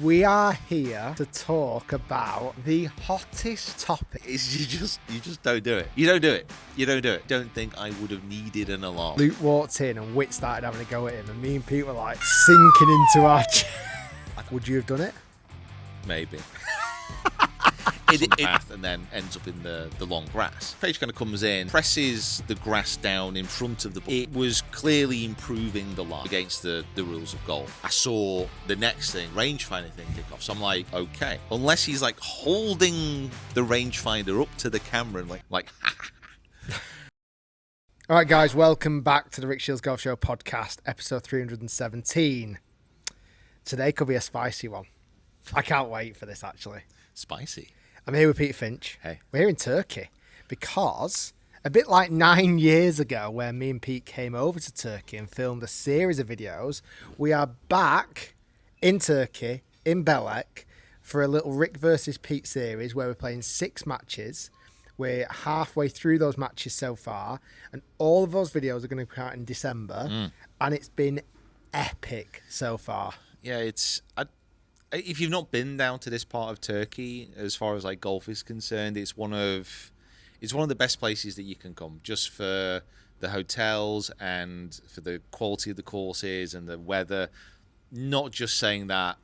We are here to talk about the hottest topic. You just don't do it. You don't do it. Don't think I would have needed an alarm. Luke walked in and Wit started having a go at him, and me and Pete were like sinking into our chair. Would you have done it? Maybe. Path and then ends up in the long grass. Paige kind of comes in, presses the grass down in front of the ball. It was clearly improving the line against the rules of golf. I saw the next thing, rangefinder thing kick off. So I'm like, okay. Unless he's like holding the rangefinder up to the camera and like All right, guys, welcome back to the Rick Shiels Golf Show podcast, episode 317. Today could be a spicy one. I can't wait for this, actually. Spicy. I'm here with Peter Finch. Hey. We're here in Turkey because a bit like 9 years ago where me and Pete came over to Turkey and filmed a series of videos, we are back in Turkey, in Belek, for a little Rick versus Pete series where we're playing 6 matches. We're halfway through those matches so far, and all of those videos are going to come out in December, and it's been epic so far. Yeah, if you've not been down to this part of Turkey, as far as like golf is concerned, it's one of the best places that you can come, just for the hotels and for the quality of the courses and the weather. Not just saying that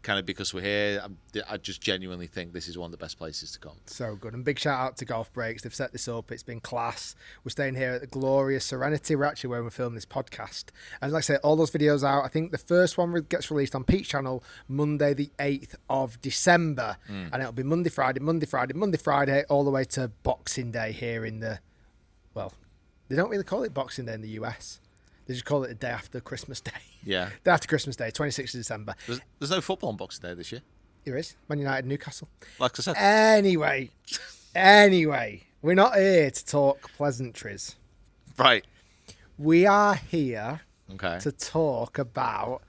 kind of because we're here. I just genuinely think this is one of the best places to come. So good. And big shout out to Golf Breaks. They've set this up. It's been class. We're staying here at the glorious Serenity. We're actually where we're filming this podcast. And like I say, all those videos out. I think the first one gets released on Pete's channel Monday the 8th of December. And it'll be Monday, Friday, all the way to Boxing Day here in the... Well, they don't really call it Boxing Day in the US. They just call it the day after Christmas Day. Yeah. Day after Christmas Day, 26th of December. There's no football on Boxing Day this year. There is. Man United, Newcastle. Like I said. Anyway, we're not here to talk pleasantries. Right. We are here Okay. to talk about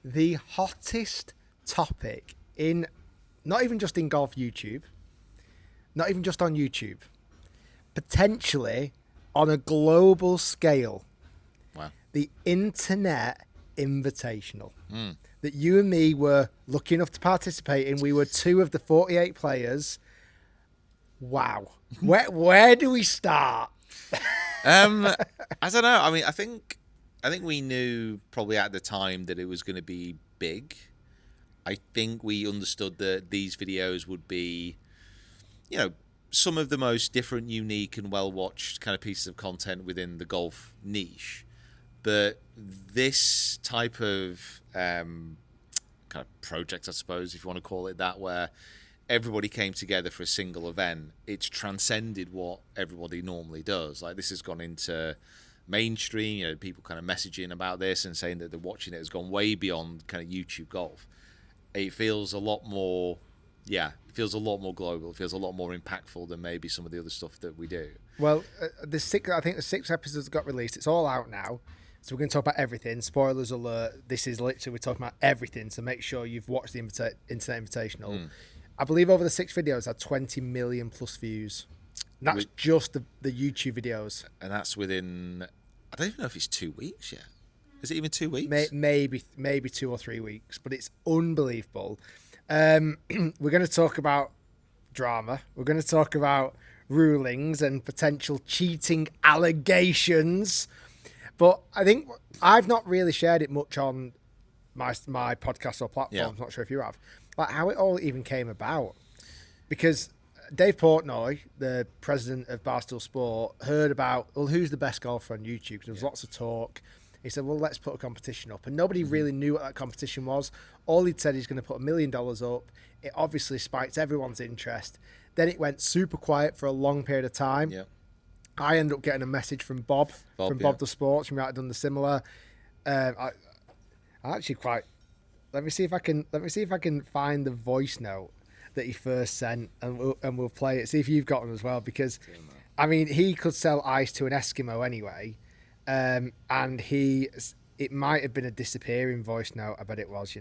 the hottest topic in, not even just in golf YouTube, not even just on YouTube, potentially on a global scale. Wow. The Internet Invitational that you and me were lucky enough to participate in. We were 2 of the 48 players. Wow. Where do we start? I don't know. I mean, I think we knew probably at the time that it was going to be big. I think we understood that these videos would be, some of the most different, unique, and well-watched kind of pieces of content within the golf niche. But this type of kind of project, I suppose, if you want to call it that, where everybody came together for a single event, it's transcended what everybody normally does. Like, this has gone into mainstream, people kind of messaging about this and saying that they're watching it, has gone way beyond kind of YouTube golf. It feels a lot more, it feels a lot more global. It feels a lot more impactful than maybe some of the other stuff that we do. Well, I think the 6 episodes got released. It's all out now. So we're going to talk about everything. Spoilers alert. This is literally, we're talking about everything. So make sure you've watched the Internet Invitational. I believe over the 6 videos had 20 million plus views. And that's just the YouTube videos. And that's within, I don't even know if it's 2 weeks yet. Is it even 2 weeks? Maybe 2 or 3 weeks. But it's unbelievable. We're going to talk about drama. We're going to talk about rulings and potential cheating allegations. But I think I've not really shared it much on my podcast or platforms. Yeah. Not sure if you have. Like how it all even came about. Because Dave Portnoy, the president of Barstool Sport, heard about, who's the best golfer on YouTube? Because there was lots of talk. He said, let's put a competition up. And nobody really knew what that competition was. All he'd said, he's going to put $1 million up. It obviously spiked everyone's interest. Then it went super quiet for a long period of time. Yeah. I ended up getting a message from Bob the Sports. We might have done the similar. I actually quite. Let me see if I can find the voice note that he first sent, and we'll play it. See if you've got one as well, because I mean he could sell ice to an Eskimo anyway, and it might have been a disappearing voice note. I bet it was.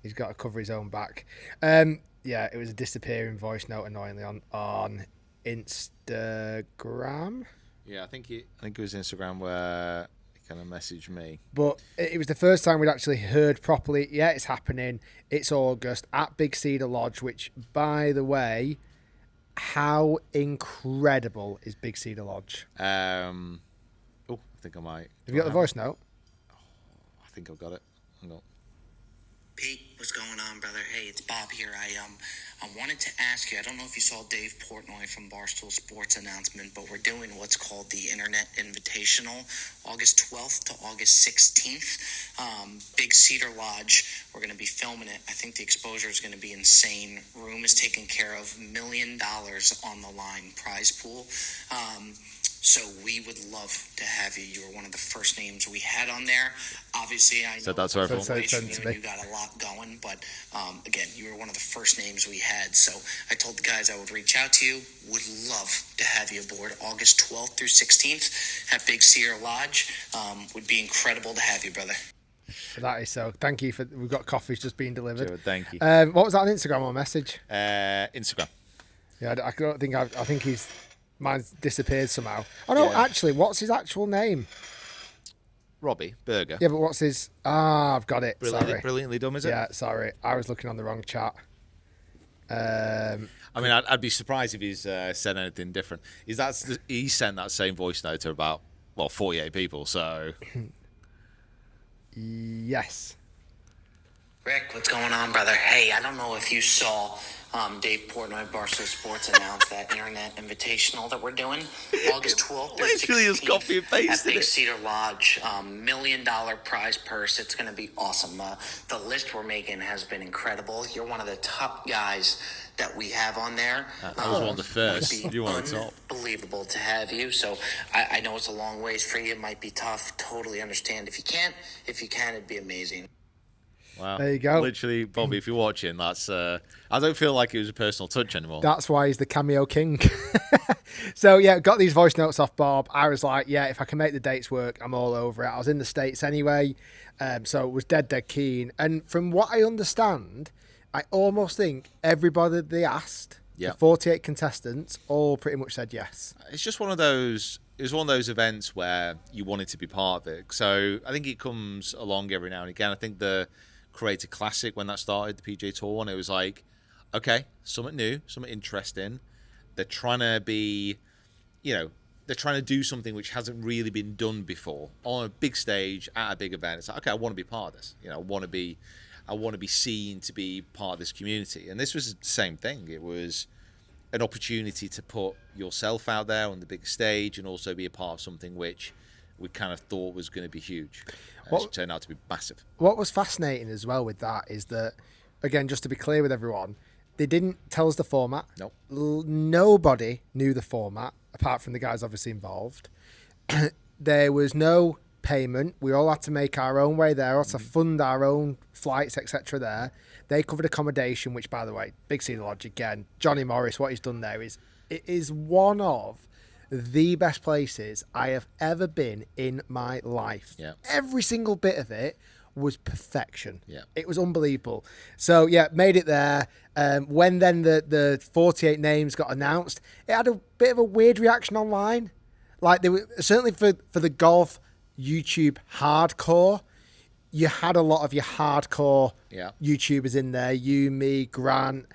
He's got to cover his own back. It was a disappearing voice note, annoyingly on Instagram. Yeah, I think it was Instagram where kind of message me. But it was the first time we'd actually heard properly, yeah, it's happening. It's August at Big Cedar Lodge, which, by the way, how incredible is Big Cedar Lodge? I think I might. Have you got the voice note? I think I've got it. Hang on. Pete, what's going on, brother? Hey, it's Bob here. I wanted to ask you, I don't know if you saw Dave Portnoy from Barstool Sports announcement, but we're doing what's called the Internet Invitational, August 12th to August 16th. Big Cedar Lodge, we're going to be filming it. I think the exposure is going to be insane. Room is taken care of, $1 million on the line, prize pool. So we would love to have you. You were one of the first names we had on there. Obviously, I know that's our fault. you got a lot going, but again, you were one of the first names we had. So I told the guys I would reach out to you. Would love to have you aboard August 12th through 16th at Big Cedar Lodge. Would be incredible to have you, brother. That is so. Thank you for. We've got coffees just being delivered. Sure, thank you. What was that on Instagram or message? Instagram. Yeah, I don't think. I think mine's disappeared somehow. Oh no, actually, what's his actual name? Robbie Berger. Yeah, but what's his? I've got it. Sorry. Brilliantly done, is it? Yeah, sorry. I was looking on the wrong chat. I mean, I'd be surprised if he's said anything different. He sent that same voice note to about 48 people. So yes. Rick, what's going on, brother? Hey, I don't know if you saw Dave Portnoy, Barstool Sports, announced that Internet Invitational that we're doing August 12th through 16th literally just copy and pasted at Big it. Cedar Lodge. $1 million prize purse. It's going to be awesome. The list we're making has been incredible. You're one of the top guys that we have on there. I was one of the first. You were the top. Unbelievable to have you. So I know it's a long ways for you. It might be tough. Totally understand if you can't. If you can, it'd be amazing. Wow. There you go. Literally, Bobby, if you're watching, that's I don't feel like it was a personal touch anymore. That's why he's the cameo king. So, yeah, got these voice notes off Bob. I was like, yeah, if I can make the dates work, I'm all over it. I was in the States anyway, so it was dead dead And from what I understand, I almost think everybody they asked, the 48 contestants, all pretty much said yes. It's just one of those... It was one of those events where you wanted to be part of it. So I think it comes along every now and again. I think the Creator Classic, when that started, the PGA Tour one, it was like, okay, something new, something interesting. They're trying to be, they're trying to do something which hasn't really been done before on a big stage at a big event. It's like, okay, I want to be part of this. I want to be seen to be part of this community. And this was the same thing. It was an opportunity to put yourself out there on the big stage and also be a part of something which we kind of thought was going to be huge. It turned out to be massive. What was fascinating as well with that is that, again, just to be clear with everyone, they didn't tell us the format. Nope. Nobody knew the format, apart from the guys obviously involved. There was no payment. We all had to make our own way there, or to fund our own flights, etc. there. They covered accommodation, which, by the way, Big Cedar Lodge again. Johnny Morris, what he's done there is one of the best places I have ever been in my life. Yeah. Every single bit of it was perfection. Yeah. It was unbelievable. So, yeah, made it there. When then the 48 names got announced, it had a bit of a weird reaction online. Like, they were certainly for the golf YouTube hardcore, you had a lot of your hardcore YouTubers in there. You, me, Grant,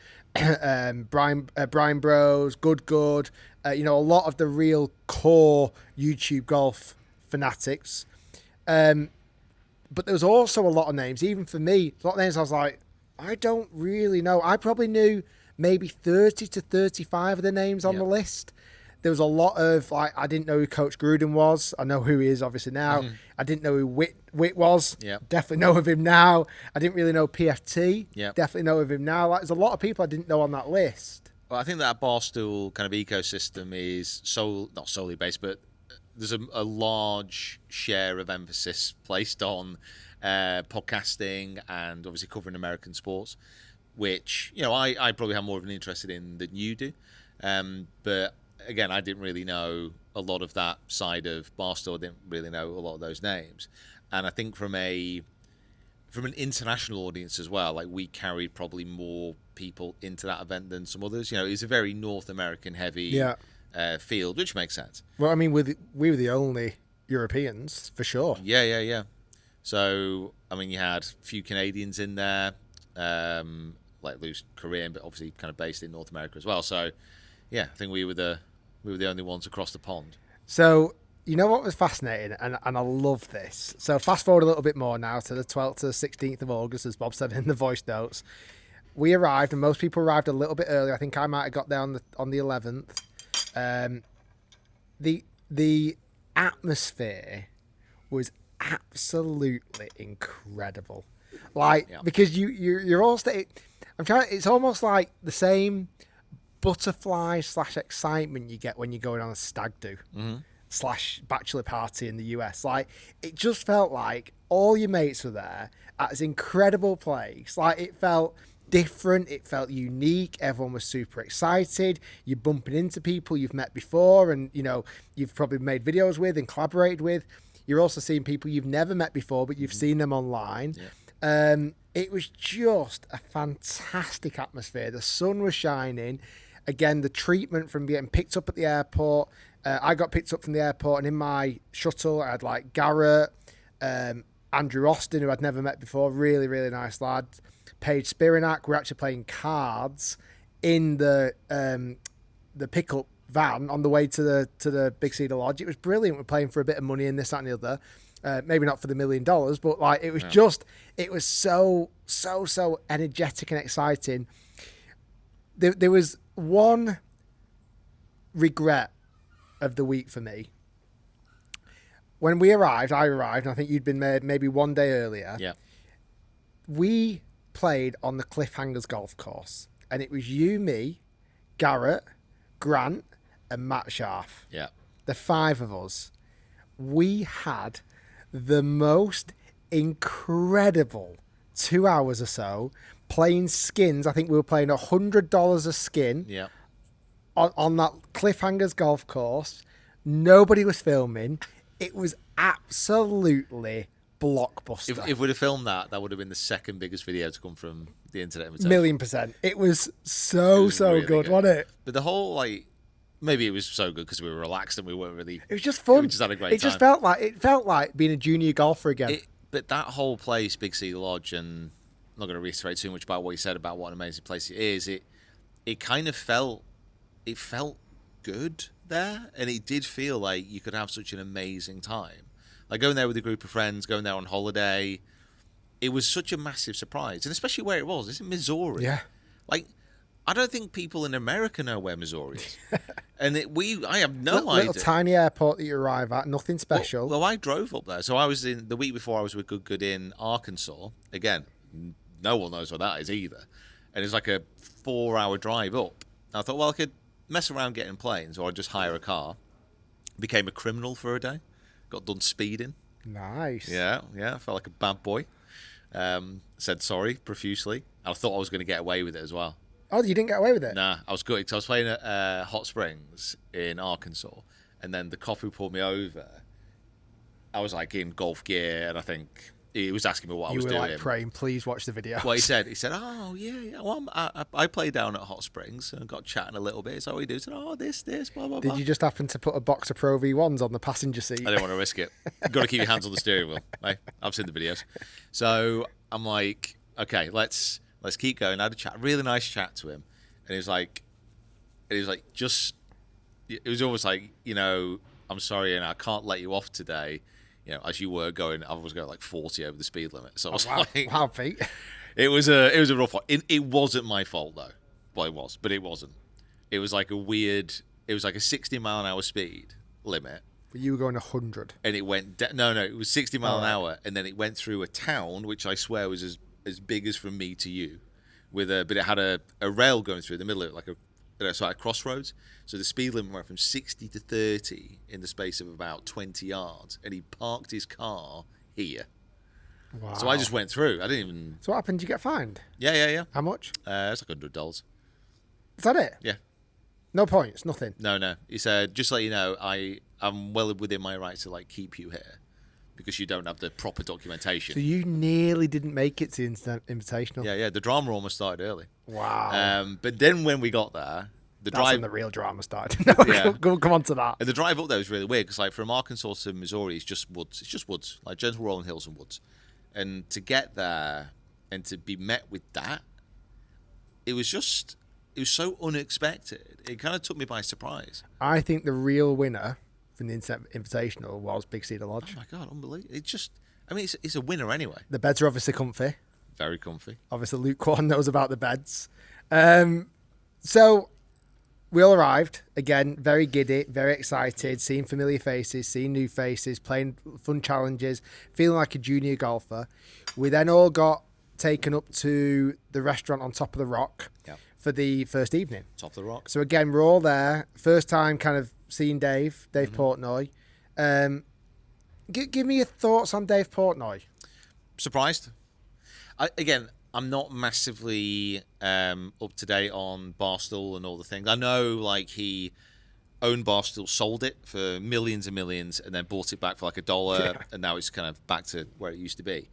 Brian Bros, Good. A lot of the real core YouTube golf fanatics. But there was also a lot of names, even for me, a lot of names I was like, I don't really know. I probably knew maybe 30 to 35 of the names on the list. There was a lot of, like, I didn't know who Coach Gruden was. I know who he is, obviously, now. Mm-hmm. I didn't know who Witt was. Yep. Definitely know of him now. I didn't really know PFT. Yep. Definitely know of him now. Like, there's a lot of people I didn't know on that list. Well, I think that Barstool kind of ecosystem is not solely based, but there's a large share of emphasis placed on podcasting and obviously covering American sports, which, I probably have more of an interest in than you do. But again, I didn't really know a lot of that side of Barstool. I didn't really know a lot of those names. And I think from an international audience as well, like, we carried probably more people into that event than some others. It's a very North American heavy field, which makes sense. Well, I mean, we were the only Europeans for sure. Yeah. So I mean, you had a few Canadians in there, like loose Korean, but obviously kind of based in North America as well. So yeah, I think we were the only ones across the pond. So you know what was fascinating, and I love this. So fast forward a little bit more now to the 12th to the 16th of August, as Bob said in the voice notes. We arrived, and most people arrived a little bit earlier. I think I might have got there on the 11th. The atmosphere was absolutely incredible. Like, because you're all it's almost like the same butterfly / excitement you get when you're going on a stag do / bachelor party in the US. Like, it just felt like all your mates were there at this incredible place. Like, it felt different, it felt unique, everyone was super excited. You're bumping into people you've met before and you've probably made videos with and collaborated with. You're also seeing people you've never met before, but you've seen them online. It was just a fantastic atmosphere. The sun was shining. Again, the treatment from getting picked up at the airport. I got picked up from the airport, and in my shuttle I had like Garrett, Andrew Austin, who I'd never met before, really, really nice lad. Paige Spiranac. We're actually playing cards in the pickup van on the way to the Big Cedar Lodge. It was brilliant. We're playing for a bit of money and this, that, and the other. Maybe not for the $1 million, but like it was it was so energetic and exciting. There was one regret of the week for me. When I arrived, and I think you'd been there maybe one day earlier. Yeah. We played on the Cliffhangers golf course, and it was you, me, Garrett, Grant, and Matt Scharf. Yeah. The 5 of us. We had the most incredible 2 hours or so playing skins. I think we were playing $100 a skin. Yeah. On that Cliffhangers golf course. Nobody was filming. It was absolutely blockbuster. If we'd have filmed that would have been the second biggest video to come from the Internet Invitational. 1,000,000%. It was so really good, wasn't it? But the whole, like, maybe it was so good because we were relaxed and we weren't really. It was just fun. We just had a great time. It felt like being a junior golfer again. But that whole place, Big Cedar Lodge, and I'm not going to reiterate too much about what you said about what an amazing place it is. It kind of felt good there, and it did feel like you could have such an amazing time. Like going there with a group of friends, going there on holiday, it was such a massive surprise, and especially where it was. It's in Missouri. Yeah. Like, I don't think people in America know where Missouri is. And I have no idea. Little tiny airport that you arrive at, nothing special. Well, I drove up there. So I was the week before I was with Good in Arkansas. Again, no one knows where that is either. And it's like a 4-hour drive up. And I thought, well, I could mess around getting planes, or I'd just hire a car. Became a criminal for a day. Got done speeding. Nice. Yeah. I felt like a bad boy. Said sorry profusely. I thought I was going to get away with it as well. Oh, you didn't get away with it? Nah, I was good because I was playing at Hot Springs in Arkansas, and then the cop who pulled me over, I was like in golf gear, and I think he was asking me what I was doing. You were like praying, please watch the video. Well, he said, oh yeah. Well, I played down at Hot Springs and got chatting a little bit. So we do. Said, oh, this, blah blah blah. Did you just happen to put a box of Pro V1s on the passenger seat? I didn't want to risk it. You've got to keep your hands on the steering wheel. Right? I've seen the videos. So I'm like, okay, let's keep going. I had a chat, really nice chat to him, and he was like, just, it was almost like, I'm sorry, and I can't let you off today. As you were going, I was going like 40 over the speed limit. So I was wow, Pete. It was a rough one. It wasn't my fault though. Well, it was, but it wasn't. It was like it was like a 60 mile an hour speed limit. But you were going 100. And it went, no, it was 60 mile an hour. And then it went through a town, which I swear was as big as from me to you, but it had a rail going through the middle of it, like a crossroads. So the speed limit went from 60 to 30 in the space of about 20 yards, and he parked his car here. Wow. So I just went through. I didn't even. So what happened? Did you get fined? Yeah. How much? It's like $100. Is that it? Yeah. No points, nothing. No. He said, just to let you know, I'm well within my rights to like keep you here because you don't have the proper documentation. So you nearly didn't make it to Internet Invitational. Yeah. The drama almost started early. Wow. But then when we got there, That's drive, when the real drama started. No, Yeah. come on to that. And the drive up there was really weird because, like, from Arkansas to Missouri, it's just woods. It's just woods, like gentle rolling hills and woods. And to get there and to be met with that, it was so unexpected. It kind of took me by surprise. I think the real winner from the Internet Invitational was Big Cedar Lodge. Oh my God, unbelievable! It's a winner anyway. The beds are obviously comfy. Very comfy. Obviously, Luke Kwon knows about the beds. So we all arrived again, very giddy, very excited, seeing familiar faces, seeing new faces, playing fun challenges, feeling like a junior golfer. We then all got taken up to the restaurant on top of the rock for the first evening. Top of the rock. So again, we're all there. First time kind of seeing Dave Portnoy. Give me your thoughts on Dave Portnoy. Surprised. I'm not massively up to date on Barstool and all the things. I know, like, he owned Barstool, sold it for millions and millions, and then bought it back for like $1, and now it's kind of back to where it used to be.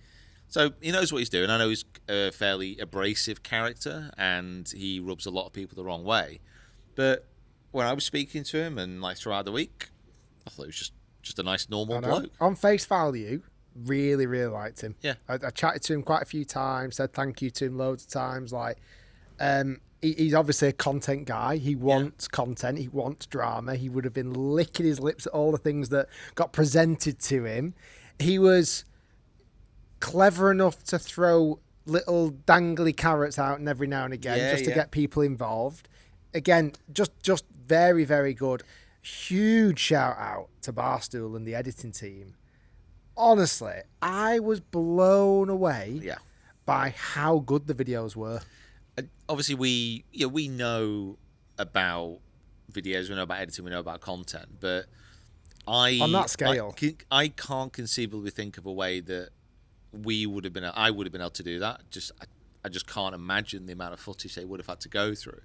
So he knows what he's doing. I know he's a fairly abrasive character, and he rubs a lot of people the wrong way. But when I was speaking to him, and like throughout the week, I thought he was just a nice, normal bloke. On face value, really, really liked him. Yeah. I chatted to him quite a few times, said thank you to him loads of times. Like, he's obviously a content guy. He wants content. He wants drama. He would have been licking his lips at all the things that got presented to him. He was clever enough to throw little dangly carrots out and every now and again to get people involved. Again, just very, very good. Huge shout out to Barstool and the editing team. Honestly, I was blown away by how good the videos were. Obviously, we know about videos, we know about editing, we know about content, but on that scale, I can't conceivably think of a way that I would have been able to do that. I just can't imagine the amount of footage they would have had to go through.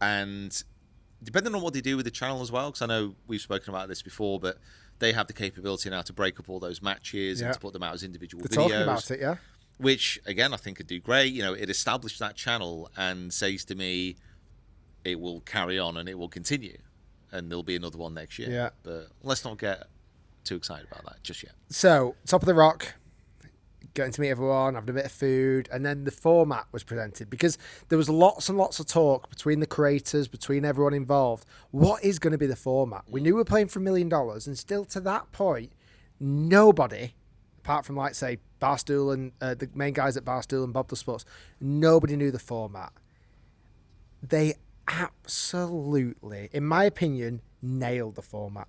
And depending on what they do with the channel as well, because I know we've spoken about this before, but they have the capability now to break up all those matches and to put them out as individual videos. They're talking about it, yeah. Which, again, I think could do great. You know, it established that channel and says to me, it will carry on and it will continue. And there'll be another one next year. Yeah. But let's not get too excited about that just yet. So, top of the rock, getting to meet everyone, having a bit of food, and then the format was presented because there was lots and lots of talk between the creators, between everyone involved. What is going to be the format? We knew we were playing for $1 million, and still to that point, nobody, apart from, like, say, Barstool and the main guys at Barstool and Bob the Sports, nobody knew the format. They absolutely, in my opinion, nailed the format.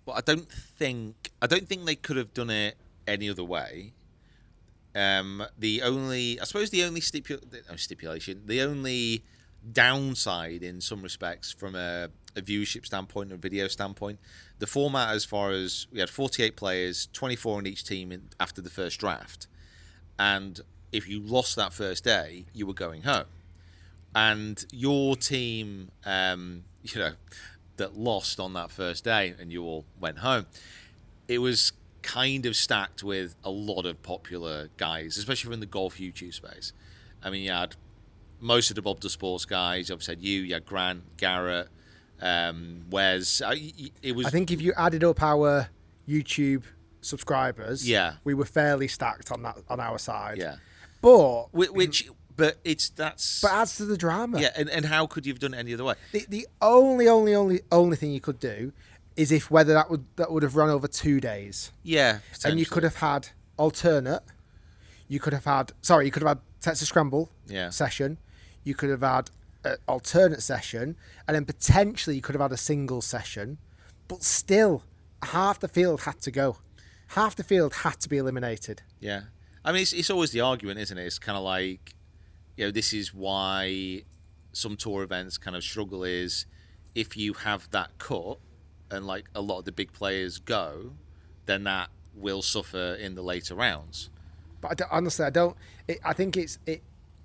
Well, I don't think they could have done it any other way. The only downside in some respects from a viewership standpoint and a video standpoint, the format, as far as we had 48 players, 24 on each team after the first draft, and if you lost that first day, you were going home. And your team, that lost on that first day and you all went home, it was kind of stacked with a lot of popular guys, especially from the golf YouTube space. I mean, you had most of the Bob the Sports guys. Obviously, you had Grant, Garrett, Wes. It was. I think if you added up our YouTube subscribers, we were fairly stacked on our side. Yeah, but But adds to the drama. Yeah, and how could you have done it any other way? The only thing you could do is if whether that would have run over 2 days. Yeah, and you could have had alternate. You could have had Texas Scramble session. You could have had an alternate session, and then potentially you could have had a single session. But still, half the field had to go. Half the field had to be eliminated. Yeah, I mean it's always the argument, isn't it? It's kind of like, this is why some tour events kind of struggle, is if you have that cut and like a lot of the big players go, then that will suffer in the later rounds. But honestly, I think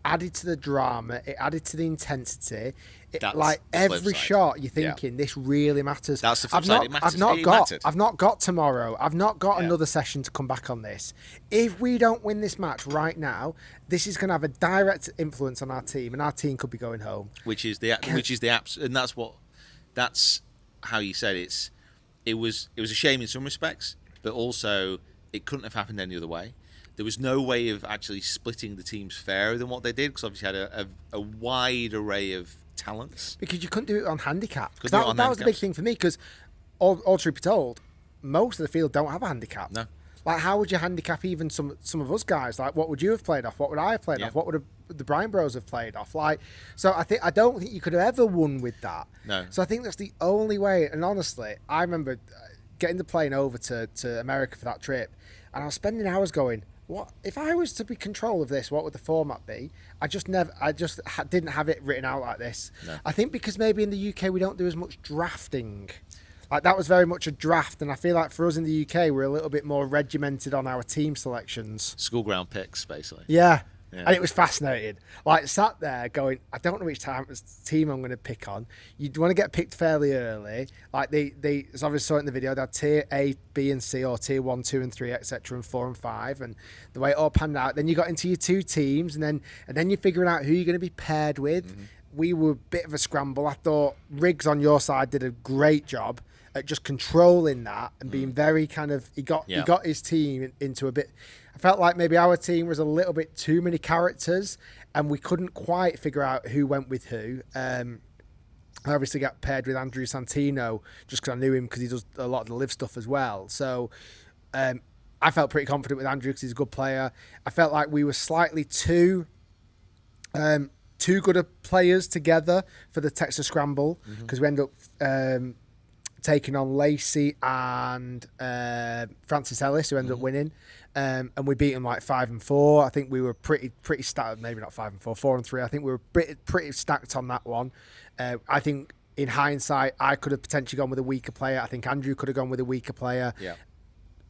added to the drama. It added to the intensity. That's like the flip every side. shot, you're thinking this really matters. That's the flip side. It matters. It mattered. I've not got tomorrow. I've not got another session to come back on this. If we don't win this match right now, this is going to have a direct influence on our team, and our team could be going home. Which is the apps, and that's how you said it was a shame in some respects, but also it couldn't have happened any other way. There was no way of actually splitting the teams fairer than what they did, because obviously had a wide array of talents. Because you couldn't do it on handicap. That was the big thing for me, because all truth be told, most of the field don't have a handicap. No. Like, how would you handicap even some of us guys? Like, what would you have played off? What would I have played off? What would the Bryan Bros have played off? Like, so I don't think you could have ever won with that. No. So I think that's the only way. And honestly, I remember getting the plane over to America for that trip, and I was spending hours going, what if I was to be control of this? What would the format be? I just didn't have it written out like this. No. I think because maybe in the UK we don't do as much drafting. Like, that was very much a draft, and I feel like for us in the UK we're a little bit more regimented on our team selections. School ground picks, basbasically. Yeah. And it was fascinating. Like, sat there going, I don't know which team I'm going to pick on. You'd want to get picked fairly early. Like, they as obviously saw it in the video, they had tier A, B, and C, or tier 1, 2, and 3, etc., and 4 and 5. And the way it all panned out, then you got into your two teams, and then you're figuring out who you're going to be paired with. Mm-hmm. We were a bit of a scramble. I thought Riggs on your side did a great job at just controlling that and being very kind of, he got his team into a bit. I felt like maybe our team was a little bit too many characters, and we couldn't quite figure out who went with who. I obviously got paired with Andrew Santino just because I knew him, because he does a lot of the live stuff as well. So I felt pretty confident with Andrew because he's a good player. I felt like we were slightly too good of players together for the Texas Scramble, because we end up taking on Lacey and Francis Ellis, who ended up winning. And we beat them like 5-4. I think we were pretty stacked. Maybe not 5-4, 4-3. I think we were pretty stacked on that one. I think in hindsight, I could have potentially gone with a weaker player. I think Andrew could have gone with a weaker player. Yeah.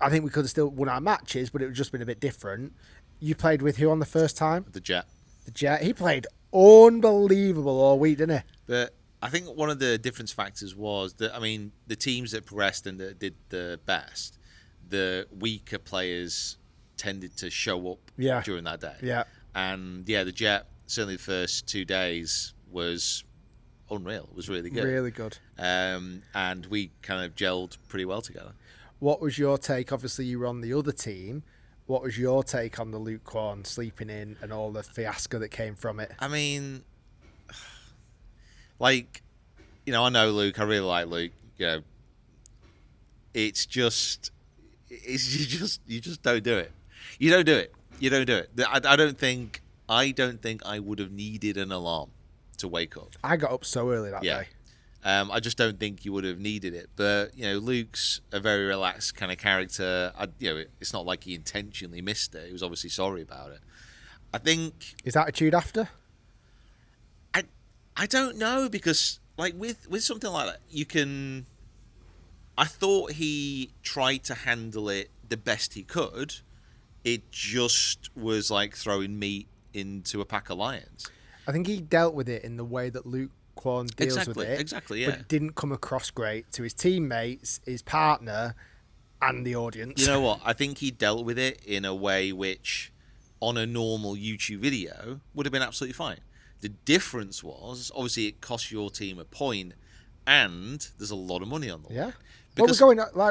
I think we could have still won our matches, but it would have just been a bit different. You played with who on the first time? The Jet. The Jet. He played unbelievable all week, didn't he? But I think one of the difference factors was that, I mean, the teams that progressed and that did the best, the weaker players tended to show up during that day. Yeah. And the Jet, certainly the first 2 days, was unreal. It was really good. Really good. And we kind of gelled pretty well together. What was your take? Obviously, you were on the other team. What was your take on the Luke Kwon sleeping in and all the fiasco that came from it? I mean, like, you know, I know Luke. I really like Luke. You know, you just don't do it. You don't do it. You don't do it. I don't think I would have needed an alarm to wake up. I got up so early that day. I just don't think you would have needed it. But, you know, Luke's a very relaxed kind of character. It's not like he intentionally missed it. He was obviously sorry about it. I think... His attitude after? I don't know, because, like, with something like that, you can... I thought he tried to handle it the best he could. It just was like throwing meat into a pack of lions. I think he dealt with it in the way that Luke Kwon deals with it. Exactly, yeah. But it didn't come across great to his teammates, his partner, and the audience. You know what? I think he dealt with it in a way which, on a normal YouTube video, would have been absolutely fine. The difference was, obviously, it cost your team a point, and there's a lot of money on the line. Yeah. Because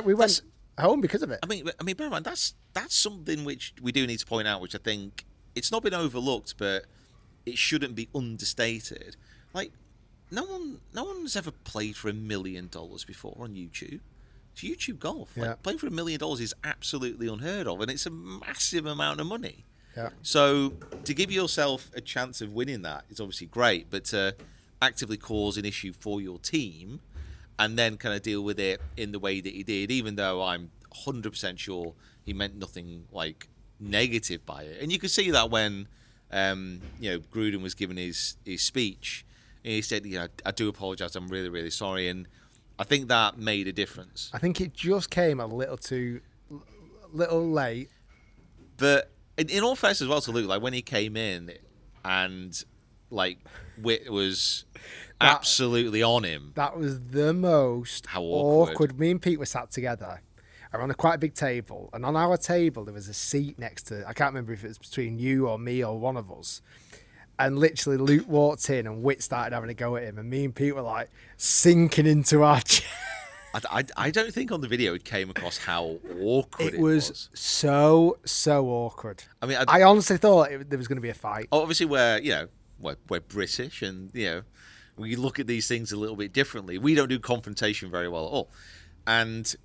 we went home because of it. I mean, bear in mind, that's something which we do need to point out, which I think it's not been overlooked, but it shouldn't be understated. Like, no one's ever played for $1 million before on YouTube. It's YouTube golf. Like, playing for $1 million is absolutely unheard of, and it's a massive amount of money. Yeah. So to give yourself a chance of winning that is obviously great, but to actively cause an issue for your team and then kind of deal with it in the way that he did, even though I'm 100% sure he meant nothing like negative by it. And you could see that when Gruden was giving his speech, and he said, I do apologize, I'm really, really sorry. And I think that made a difference. I think it just came a little late. But in all fairness as well to Luke, like when he came in, and like Witt was absolutely on him. That was the most How awkward. Me and Pete were sat together around quite a big table, and on our table there was a seat next to, I can't remember if it was between you or me or one of us. And literally Luke walked in and Witt started having a go at him, and me and Pete were like sinking into our chair. I don't think on the video it came across how awkward it was. So awkward. I mean, I honestly thought there was going to be a fight. Obviously, we're British, and we look at these things a little bit differently. We don't do confrontation very well at all, and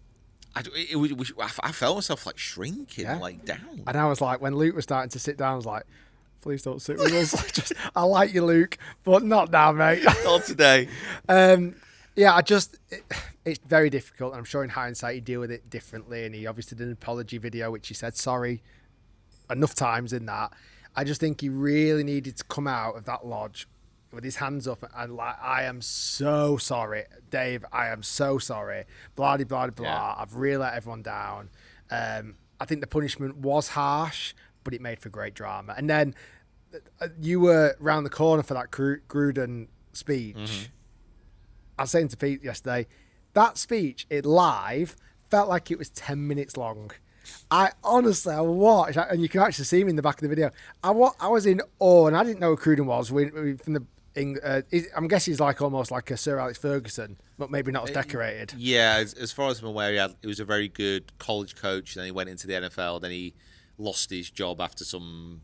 I felt myself like shrinking, like down. And I was like, when Luke was starting to sit down, I was like, please don't sit with us. I like you, Luke, but not now, mate. Not today. It's very difficult. I'm sure in hindsight he deal with it differently, and he obviously did an apology video, which he said sorry enough times in that. I just think he really needed to come out of that lodge with his hands up and like, I am so sorry, Dave. I am so sorry. Blah, blah, blah. Yeah. I've really let everyone down. I think the punishment was harsh, but it made for great drama. And then you were round the corner for that Gruden speech. Mm-hmm. I was saying to Pete yesterday, that speech, it live, felt like it was 10 minutes long. I watched, and you can actually see me in the back of the video. I was in awe, and I didn't know who Cruden was. I'm guessing he's like almost like a Sir Alex Ferguson, but maybe not as decorated. Yeah, as far as I'm aware, he was a very good college coach. Then he went into the NFL. Then he lost his job after some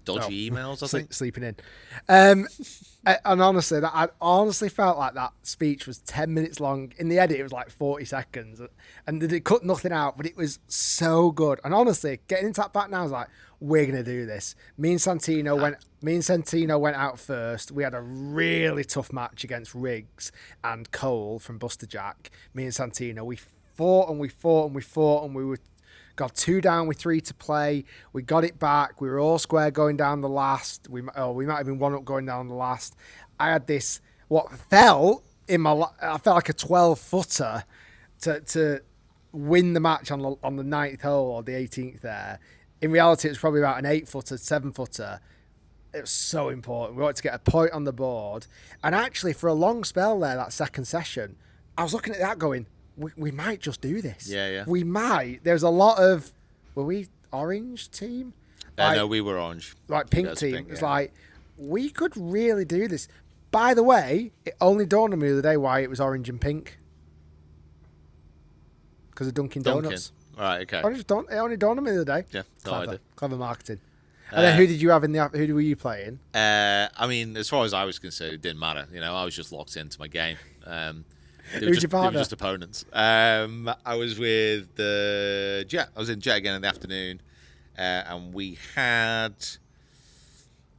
dodgy emails, I think. Sleeping in. And honestly, I honestly felt like that speech was 10 minutes long. In the edit, it was like 40 seconds. And it cut nothing out, but it was so good. And honestly, getting into that back now, I was like, we're going to do this. Me and Santino went out first. We had a really tough match against Riggs and Cole from Buster Jack. Me and Santino, we fought and we got 2 down with 3 to play. We got it back. We were all square going down the last. We might have been 1 up going down the last. I had this, I felt like a 12-footer to win the match on the 9th hole or the 18th there. In reality, it was probably about an 8-footer, 7-footer. It was so important. We wanted to get a point on the board. And actually, for a long spell there, that second session, I was looking at that going, we might just do this. Yeah. We might. There's a lot of... Were we orange team? No, we were orange. Like pink team. It's like, we could really do this. By the way, it only dawned on me the other day why it was orange and pink. Because of Dunkin' Donuts. All right, okay. It only dawned on me the other day. Yeah, no idea. Clever marketing. And then who did you have who were you playing? I mean, as far as I was concerned, it didn't matter. I was just locked into my game. Who's your partner? They were just opponents. I was with the Jet. I was in Jet again in the afternoon. And we had...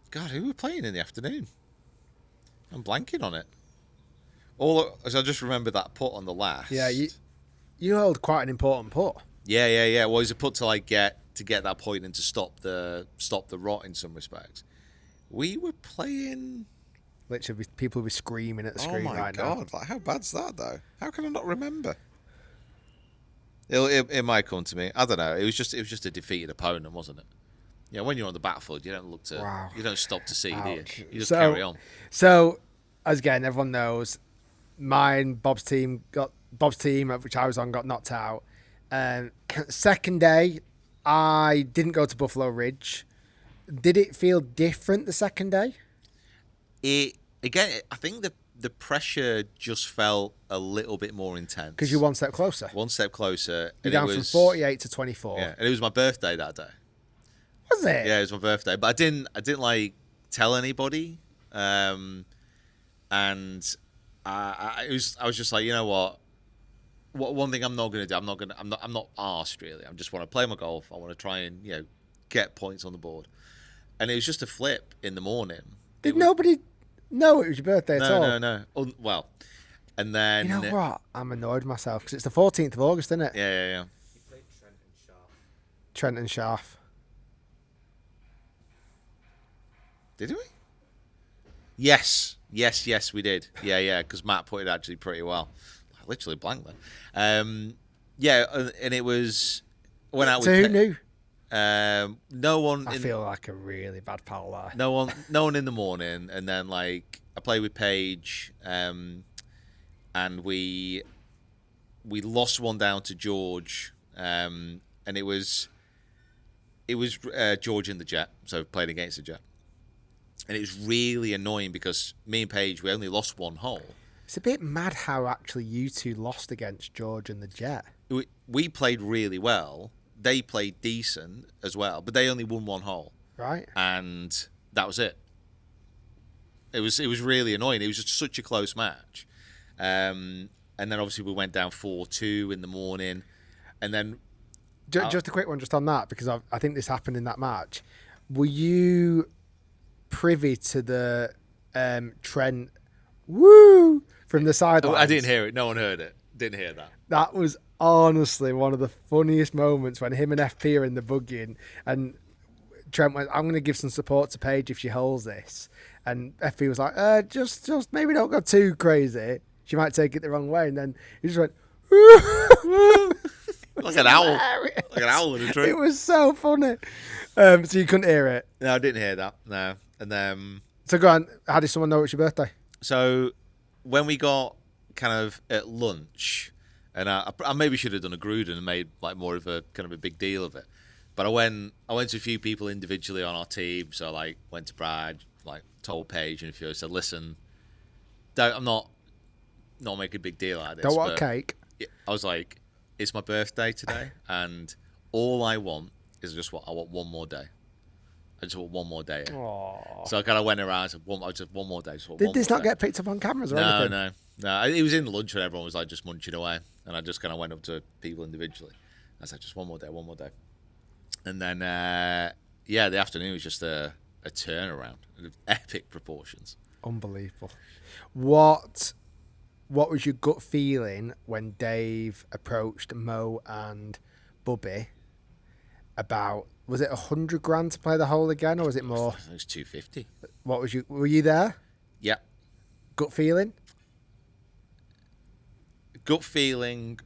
God, who were we playing in the afternoon? I'm blanking on it. I just remember that putt on the last. Yeah, you held quite an important putt. Yeah. Well, it was a putt to get that point and to stop the rot in some respects. We were playing... Literally, people will be screaming at the screen right now. Oh my God! Like, how bad's that though? How can I not remember? It might come to me. I don't know. It was just a defeated opponent, wasn't it? Yeah. When you're on the backfoot, you don't stop to see, do you? You just carry on. So, as again, everyone knows, Bob's team, which I was on, got knocked out. Second day, I didn't go to Buffalo Ridge. Did it feel different the second day? I think the pressure just felt a little bit more intense. Because you're one step closer. One step closer. You're down from 48 to 24. Yeah, and it was my birthday that day. Was it? Yeah, it was my birthday, but I didn't like tell anybody. And I was just like, you know what? One thing I'm not going to do. I'm not arsed really. I just want to play my golf. I want to try and get points on the board. And it was just a flip in the morning. Did nobody know it was your birthday at all? No. Well, and then... You know what? I'm annoyed myself because it's the 14th of August, isn't it? Yeah. You played Trent and Sharp. Did we? Yes, we did. Yeah, because Matt put it actually pretty well. I literally blanked then. Yeah, and it was... Went out so with who knew? No one. I feel like a really bad pal there. No one in the morning, and then like I play with Paige, and we lost one down to George, and it was George and the Jet, so playing against the Jet, and it was really annoying because me and Paige, we only lost one hole. It's a bit mad how actually you two lost against George and the Jet. We played really well. They played decent as well, but they only won one hole. Right. And that was it. It was really annoying. It was just such a close match. And then obviously we went down 4-2 in the morning. And then... Just a quick one just on that, because I think this happened in that match. Were you privy to the Trent woo from the sidelines? I didn't hear it. No one heard it. Didn't hear that. That was honestly one of the funniest moments when him and FP are in the buggy and Trent went, I'm going to give some support to Paige if she holds this. And FP was like, just maybe don't go too crazy. She might take it the wrong way. And then he just went, like an owl. Like an owl in a tree. It was so funny. So you couldn't hear it? No, I didn't hear that. No. And then... So go on. How did someone know it's your birthday? So when we got kind of at lunch... And I maybe should have done a Gruden and made like more of a kind of a big deal of it. But I went to a few people individually on our team. So like went to Brad, like told Paige and a few. I said, listen, I'm not making a big deal out of this. Don't want a cake. I was like, it's my birthday today, and all I want is I want one more day. I just want one more day. Aww. So I kind of went around and said, one more day. Did this not get picked up on cameras or anything? No. It was in lunch when everyone was like just munching away. And I just kind of went up to people individually. I said, just one more day. And then, the afternoon was just a turnaround of epic proportions. Unbelievable. What was your gut feeling when Dave approached Mo and Bubby about, was it $100,000 to play the hole again, or was it more? It was $250. Were you there? Yeah. Gut feeling? Gut feeling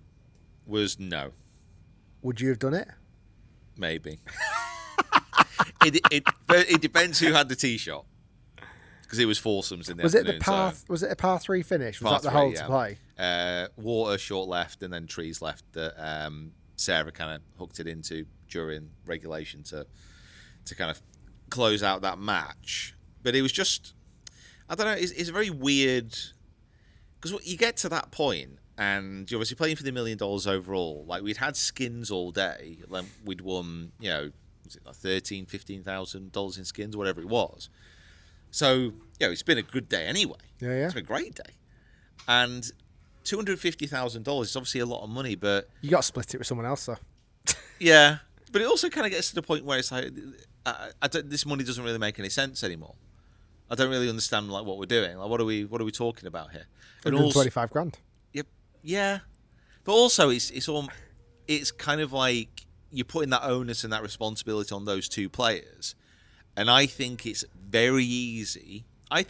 was no. Would you have done it? Maybe. It depends who had the tee shot, because it was foursomes in the afternoon. Was it a par 3 finish? Was Par that the 3, hole yeah. to play? Water short left and then trees left that Sarah kind of hooked it into during regulation to kind of close out that match. But it was just, I don't know, it's very weird, because you get to that point and you're obviously playing for the $1 million overall. Like, we'd had skins all day. Like, we'd won, was it like $13,000, $15,000 in skins, whatever it was. So, it's been a good day anyway. Yeah. It's been a great day. And $250,000 is obviously a lot of money, but... You got to split it with someone else, though. Yeah, but it also kind of gets to the point where it's like, this money doesn't really make any sense anymore. I don't really understand like what we're doing. Like, what are we talking about here? $125,000. Yeah, but also it's kind of like you're putting that onus and that responsibility on those two players, and I think it's very easy. I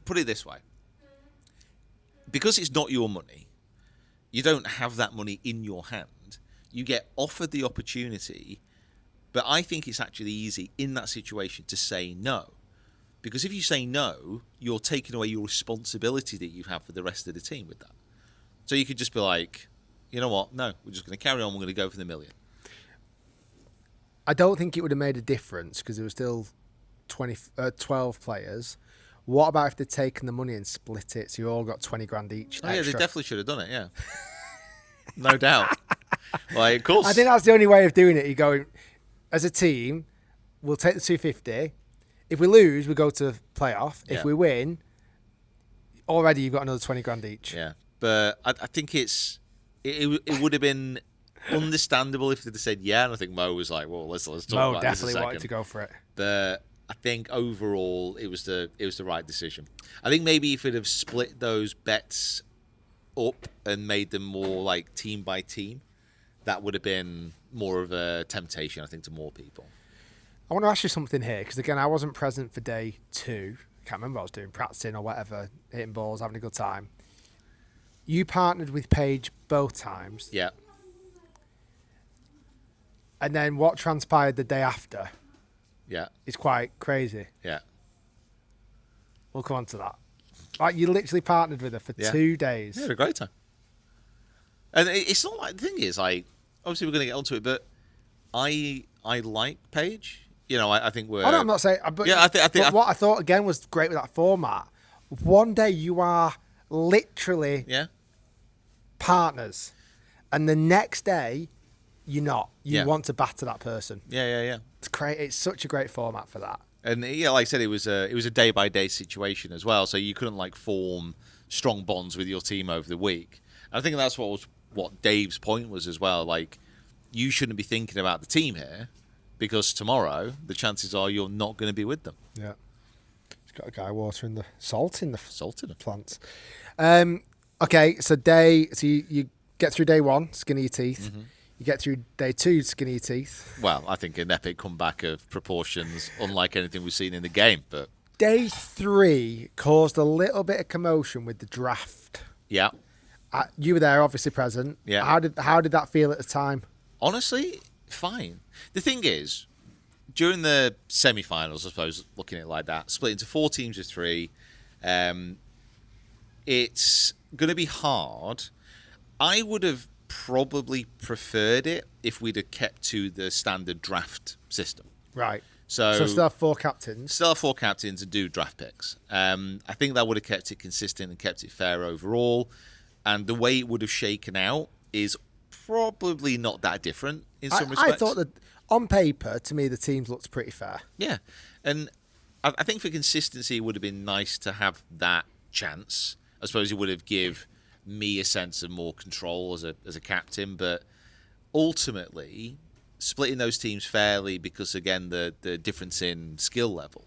put it this way: because it's not your money, you don't have that money in your hand. You get offered the opportunity, but I think it's actually easy in that situation to say no. Because if you say no, you're taking away your responsibility that you have for the rest of the team with that. So you could just be like, you know what? No, we're just going to carry on. We're going to go for the $1 million. I don't think it would have made a difference because there were still 12 players. What about if they'd taken the money and split it so you all got $20,000 each? Oh, yeah, they definitely should have done it, yeah. No doubt. Like, of course. I think that's the only way of doing it. You go, as a team, we'll take the $250. If we lose, we go to playoff. If we win, already you've got another $20,000 each. Yeah, but I think it would have been understandable if they'd have said yeah, and I think Mo was like, well, let's talk about this a second. Mo definitely wanted to go for it. But I think overall it was the right decision. I think maybe if it have split those bets up and made them more like team by team, that would have been more of a temptation, I think, to more people. I want to ask you something here, because again, I wasn't present for day 2. I can't remember what I was doing, practicing or whatever, hitting balls, having a good time. You partnered with Paige both times. Yeah. And then what transpired the day after is quite crazy. Yeah. We'll come on to that. Like, you literally partnered with her for 2 days. Yeah, had a great time. And it's not like, the thing is, like, obviously we're going to get onto it, but I like Paige. You know, I think we're... Oh, no, I'm not saying... But, yeah, I think what I thought, again, was great with that format. One day you are literally partners, and the next day you're not. You want to batter that person. Yeah. It's great. It's such a great format for that. And yeah, like I said, it was a day by day situation as well. So you couldn't like form strong bonds with your team over the week. And I think that's what Dave's point was as well. Like, you shouldn't be thinking about the team here, because tomorrow the chances are you're not going to be with them. Yeah, he's got a guy watering the salt in the plants. Okay, so you get through day 1, skin of your teeth. Mm-hmm. You get through day 2, skin of your teeth. Well, I think an epic comeback of proportions unlike anything we've seen in the game. But day 3 caused a little bit of commotion with the draft. Yeah. You were there, obviously present. Yeah. How did that feel at the time? Honestly, fine. The thing is, during the semi-finals, I suppose, looking at it like that, split into 4 teams of 3, it's going to be hard. I would have probably preferred it if we'd have kept to the standard draft system. Right. So still have 4 captains. Still have 4 captains and do draft picks. I think that would have kept it consistent and kept it fair overall. And the way it would have shaken out is probably not that different in some respects. I thought that on paper, to me, the teams looked pretty fair. Yeah. And I think for consistency, it would have been nice to have that chance. I suppose it would have give me a sense of more control as a captain. But ultimately, splitting those teams fairly because, again, the difference in skill level,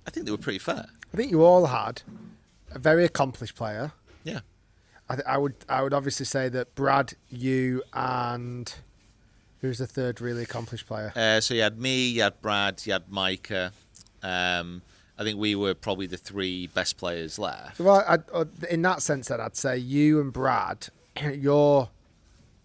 I think they were pretty fair. I think you all had a very accomplished player. Yeah. I would obviously say that Brad, you, and who's the third really accomplished player? So you had me, you had Brad, you had Micah. I think we were probably the 3 best players left. Well, in that sense, then I'd say you and Brad,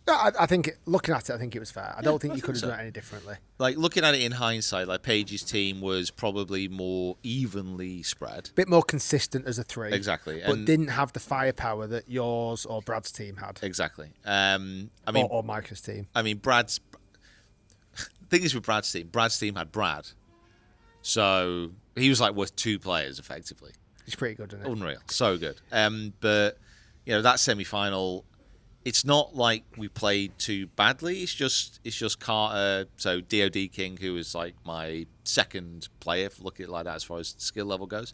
I think looking at it, I think it was fair. I don't think you could have done it any differently. Like, looking at it in hindsight, like, Paige's team was probably more evenly spread. Bit more consistent as a 3. Exactly. But didn't have the firepower that yours or Brad's team had. Exactly. Or Micah's team. I mean, the thing is with Brad's team had Brad. So he was like worth 2 players effectively. He's pretty good, isn't he? Unreal. So good. But, you know, that semi-final, it's not like we played too badly. It's just Carter, so DOD King, who is like my second player, if looking at it like that as far as skill level goes.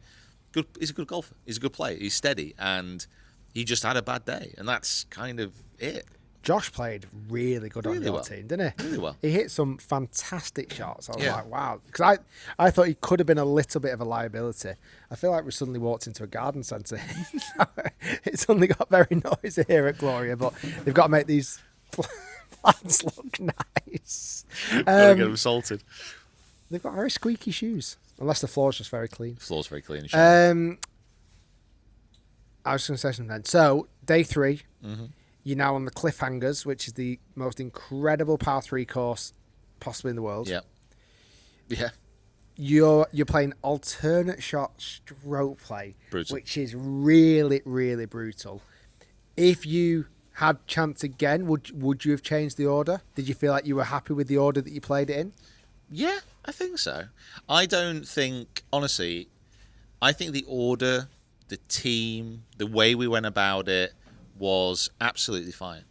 Good. He's a good golfer. He's a good player. He's steady, and he just had a bad day, and that's kind of it. Josh played really good on your team, didn't he? Really well. He hit some fantastic shots. I was like, wow. Because I thought he could have been a little bit of a liability. I feel like we suddenly walked into a garden centre. It suddenly got very noisy here at Gloria, but they've got to make these plants look nice. Gotta get them salted. They've got very squeaky shoes, unless the floor's just very clean. The floor's very clean. I was going to say something then. So, day 3. Mm-hmm. You're now on the Cliffhangers, which is the most incredible par 3 course possibly in the world. Yeah. Yeah. You're playing alternate shot stroke play, brutal. Which is really, really brutal. If you had chance again, would you have changed the order? Did you feel like you were happy with the order that you played it in? Yeah, I think so. I don't think, honestly, I think the order, the team, the way we went about it, was absolutely fine.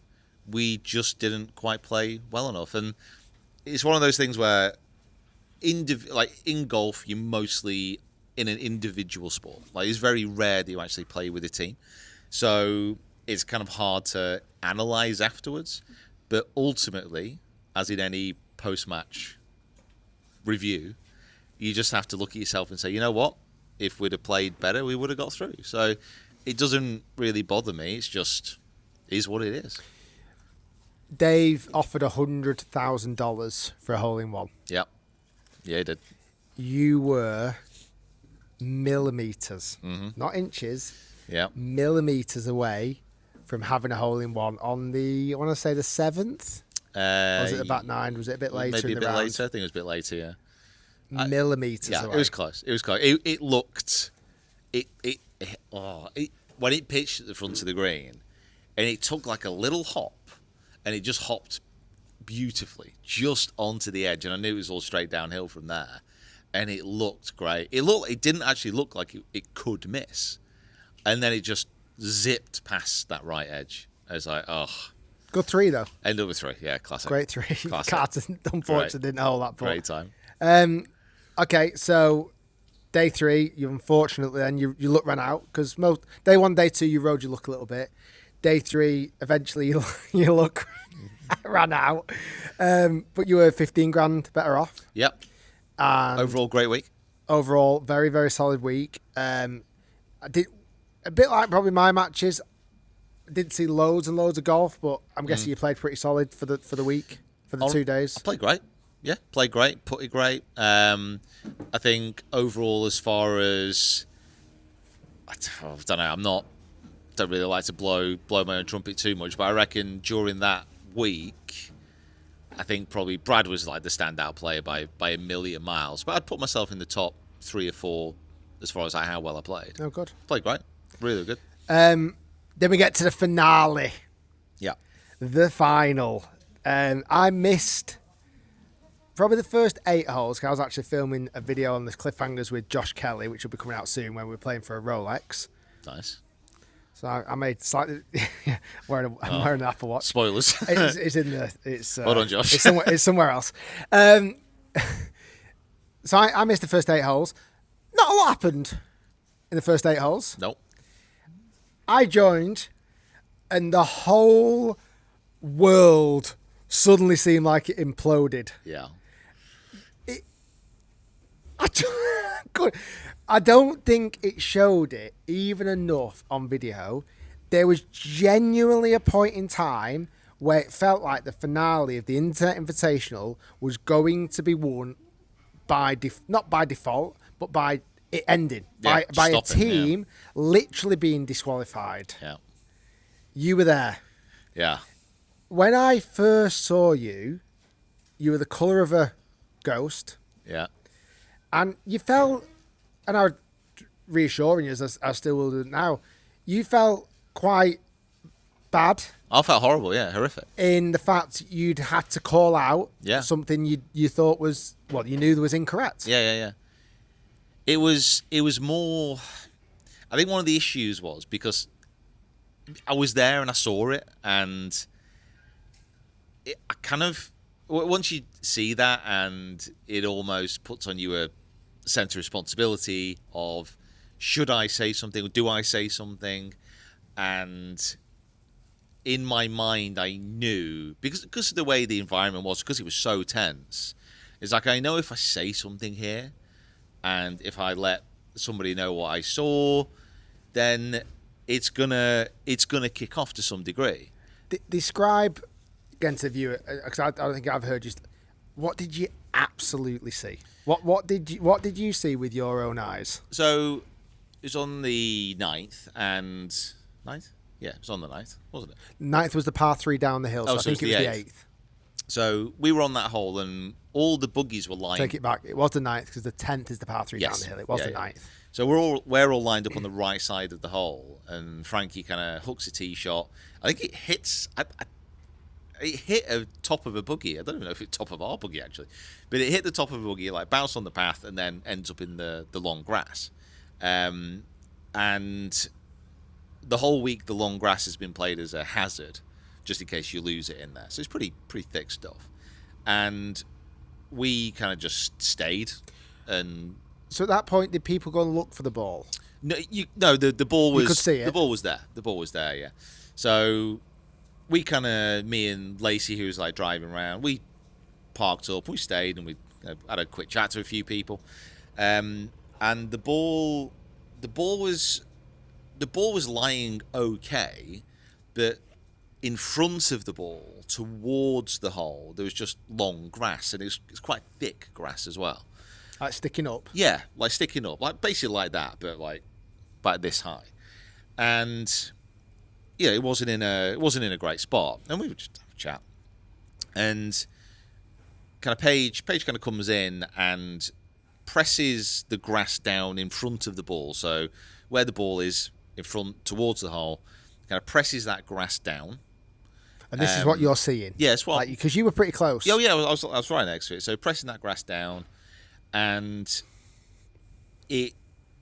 We just didn't quite play well enough, and it's one of those things where, in golf, you're mostly in an individual sport. Like, it's very rare that you actually play with a team, so it's kind of hard to analyze afterwards. But ultimately, as in any post-match review, you just have to look at yourself and say, you know what? If we'd have played better, we would have got through. So it doesn't really bother me. It's just is what it is. Dave offered $100,000 for a hole-in-one. Yeah. Yeah, he did. You were millimetres, not inches, millimetres away from having a hole-in-one on the, I want to say the 7th? was it the back 9? Was it a bit later? Maybe in a the bit round? later. I think it was a bit later. Yeah. Millimeters. Yeah, away. it was close. It was close. It looked. When it pitched at the front of the green, and it took like a little hop, and it just hopped beautifully just onto the edge, and I knew it was all straight downhill from there, and it looked great. It didn't actually look like it could miss, and then it just zipped past that right edge. I was like, oh. Good 3 though. End over 3, yeah, classic. Great 3. Classic. Carter unfortunately didn't hold that putt. Great time. Okay, so day 3, you unfortunately then your luck ran out because day 1, day 2 you rode your luck a little bit. Day 3, eventually your luck ran out, but you were 15 grand better off. Yep. And overall, great week. Overall, very very solid week. I did a bit like probably my matches. I didn't see loads and loads of golf, but I'm guessing you played pretty solid for the week, for the 2 days. I played great. Yeah, played great, putted great. I think overall, as far as I don't know, don't really like to blow my own trumpet too much, but I reckon during that week, I think probably Brad was like the standout player by a million miles. But I'd put myself in the top 3 or 4 as far as how well I played. Oh, good. Played great, really good. Then we get to the finale. Yeah. The final. I missed probably the first 8 holes, because I was actually filming a video on the cliffhangers with Josh Kelly, which will be coming out soon when we're playing for a Rolex. Nice. So I made slightly I'm wearing an Apple Watch. Spoilers. It's in the. It's hold on, Josh. It's somewhere else. So I missed the first 8 holes. Not a lot happened in the first 8 holes. Nope. I joined, and the whole world suddenly seemed like it imploded. Yeah. I don't think it showed it even enough on video. There was genuinely a point in time where it felt like the finale of the Internet Invitational was going to be won by not by default, but by it ending. Yeah, by a team literally being disqualified. Yeah. You were there. Yeah. When I first saw you, you were the colour of a ghost. Yeah. And you felt, and I was reassuring you, as I still will do now, you felt quite bad. I felt horrible, yeah, horrific. In the fact you'd had to call out something you thought was, you knew was incorrect. Yeah. It was more, I think one of the issues was because I was there and I saw it, and I kind of, once you see that, and it almost puts on you a sense of responsibility of, should I say something or do I say something? And in my mind, I knew, because of the way the environment was, because it was so tense, it's like, I know if I say something here, and if I let somebody know what I saw, then it's gonna kick off to some degree. Describe again to the viewer, because I don't think I've heard you. What did you absolutely see? What did you see with your own eyes? So it was on the 9th and 9th. Yeah, it was on the 9th, wasn't it? 9th was the par 3 down the hill, so I think it was the 8th. So we were on that hole, and all the buggies were lined. Take it back. It was the 9th, because the 10th is the par 3 down the hill. It was the 9th. So we're all lined up on the right side of the hole, and Frankie kind of hooks a tee shot. I think it hits. It hit a top of a buggy. I don't even know if it's top of our buggy actually, but it hit the top of a buggy, like bounced on the path, and then ends up in the long grass. And the whole week, the long grass has been played as a hazard, just in case you lose it in there. So it's pretty thick stuff. And we kind of just stayed. And so at that point, did people go and look for the ball? No, the ball was. You could see it. The ball was there. The ball was there. Yeah. So we kind of, me and Lacey, who was like driving around, we parked up. We stayed, and we had a quick chat to a few people. And the ball was lying okay, but in front of the ball, towards the hole, there was just long grass, and it's quite thick grass as well. Like sticking up? Yeah, like sticking up, like basically like that, but like about this high. And yeah, it wasn't in a great spot, and we would just have a chat. And kind of Paige kind of comes in and presses the grass down in front of the ball. So where the ball is in front towards the hole, kind of presses that grass down. And this is what you're seeing? Yes, well, because you were pretty close. Yeah, I was right next to it. So pressing that grass down, and it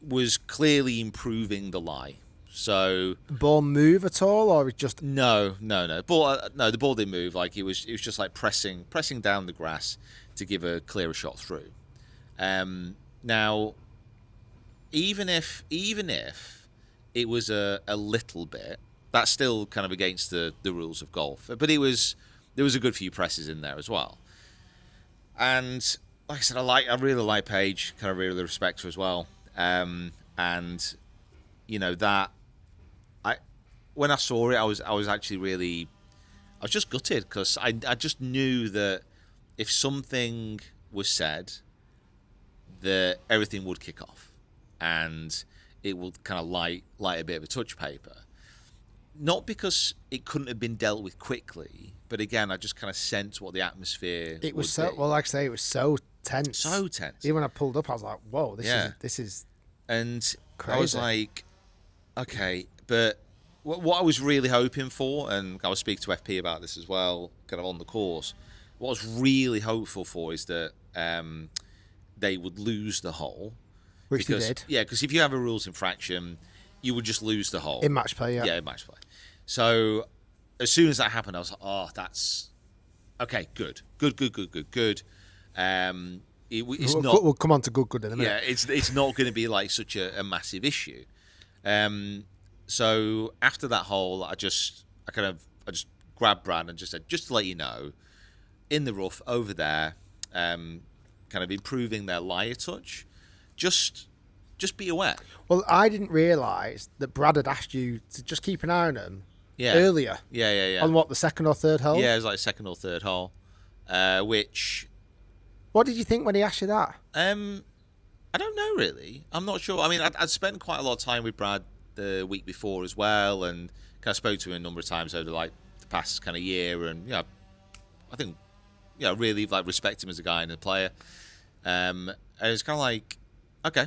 was clearly improving the lie. So ball move at all, or it just no. Ball, no, the ball didn't move. Like it was just like pressing down the grass to give a clearer shot through. Now, even if it was a little bit, that's still kind of against the rules of golf. But there was a good few presses in there as well. And like I said, I really like Paige. Kind of really respect her as well. And that when I saw it, I was actually I was just gutted because I just knew that if something was said, that everything would kick off, and it would kind of light a bit of a touch paper. Not because it couldn't have been dealt with quickly, but again, I just kind of sensed what the atmosphere. It was so well, like I say, it was so tense. So tense. Even when I pulled up, I was like, "Whoa, this is." And crazy. I was like, "Okay," but what I was really hoping for, and I was speaking to FP about this as well, kind of on the course. What I was really hopeful for is that they would lose the hole, which they did. Yeah, because if you have a rules infraction, you would just lose the hole in match play. Yeah, in match play. So as soon as that happened, I was like, "Oh, that's okay. Good. It's not. We'll come on to good in a minute. Yeah, it's not going to be like such a massive issue. So after that hole, I just grabbed Brad and just said, just to let you know, in the rough over there, kind of improving their liar touch. Just be aware. Well, I didn't realise that Brad had asked you to just keep an eye on him earlier. Yeah. On what, the second or third hole? Yeah, it was like second or third hole. Which... What did you think when he asked you that? I don't know, really. I'm not sure. I mean, I'd spent quite a lot of time with Brad the week before as well, and kind of spoke to him a number of times over like the past kind of year, and I think really like respect him as a guy and a player. And it's kind of like, okay,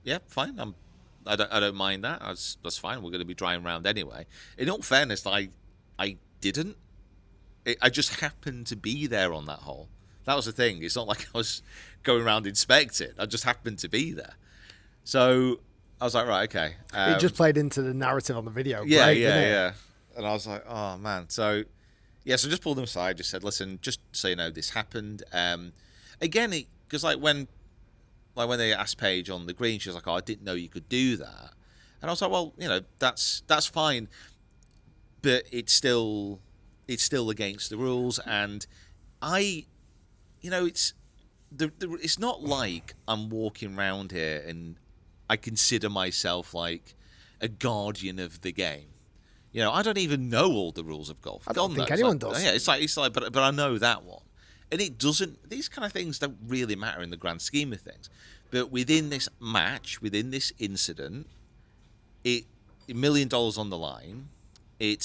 yeah, fine. I don't mind that. That's fine. We're going to be drying around anyway. In all fairness, I didn't. I just happened to be there on that hole. That was the thing. It's not like I was going around inspecting. I just happened to be there. So I was like, right, okay. It just played into the narrative on the video. Yeah. And I was like, oh, man. So, yeah, so just pulled them aside, just said, listen, just so you know, this happened. Again, because like when they asked Paige on the green, she was like, oh, I didn't know you could do that. And I was like, well, that's fine. But it's still against the rules. And it's not like I'm walking around here and I consider myself like a guardian of the game. I don't even know all the rules of golf. I don't think anyone does. Yeah, it's like, but I know that one, and it doesn't. These kind of things don't really matter in the grand scheme of things. But within this match, within this incident, $1 million on the line. I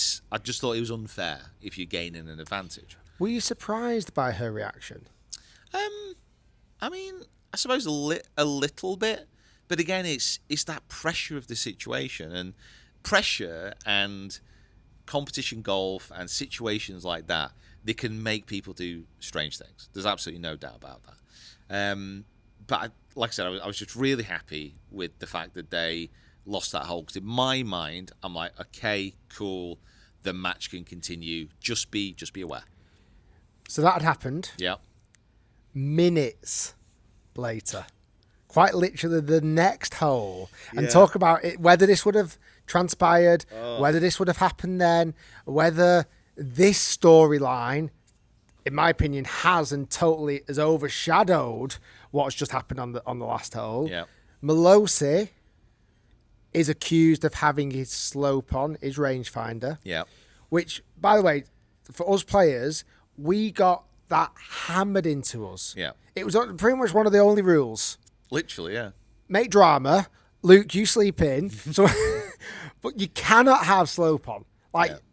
just thought it was unfair if you're gaining an advantage. Were you surprised by her reaction? I mean, I suppose a little bit, but again, it's that pressure of the situation, and pressure and competition golf and situations like that, they can make people do strange things. There's absolutely no doubt about that. But like I said, I was just really happy with the fact that they lost that hole, because in my mind, I'm like, okay, cool, the match can continue. Just be aware. So that had happened. Yeah. Minutes later, quite literally the next hole, and talk about it, whether this would have transpired, whether this would have happened then, whether this storyline, in my opinion, has overshadowed what's just happened on the last hole. Yeah. Malosi is accused of having his slope on, his rangefinder. Yeah. Which, by the way, for us players, we got that hammered into us. Yeah. It was pretty much one of the only rules. Literally, yeah. Make drama. Luke, you sleep in. So, but you cannot have slope on.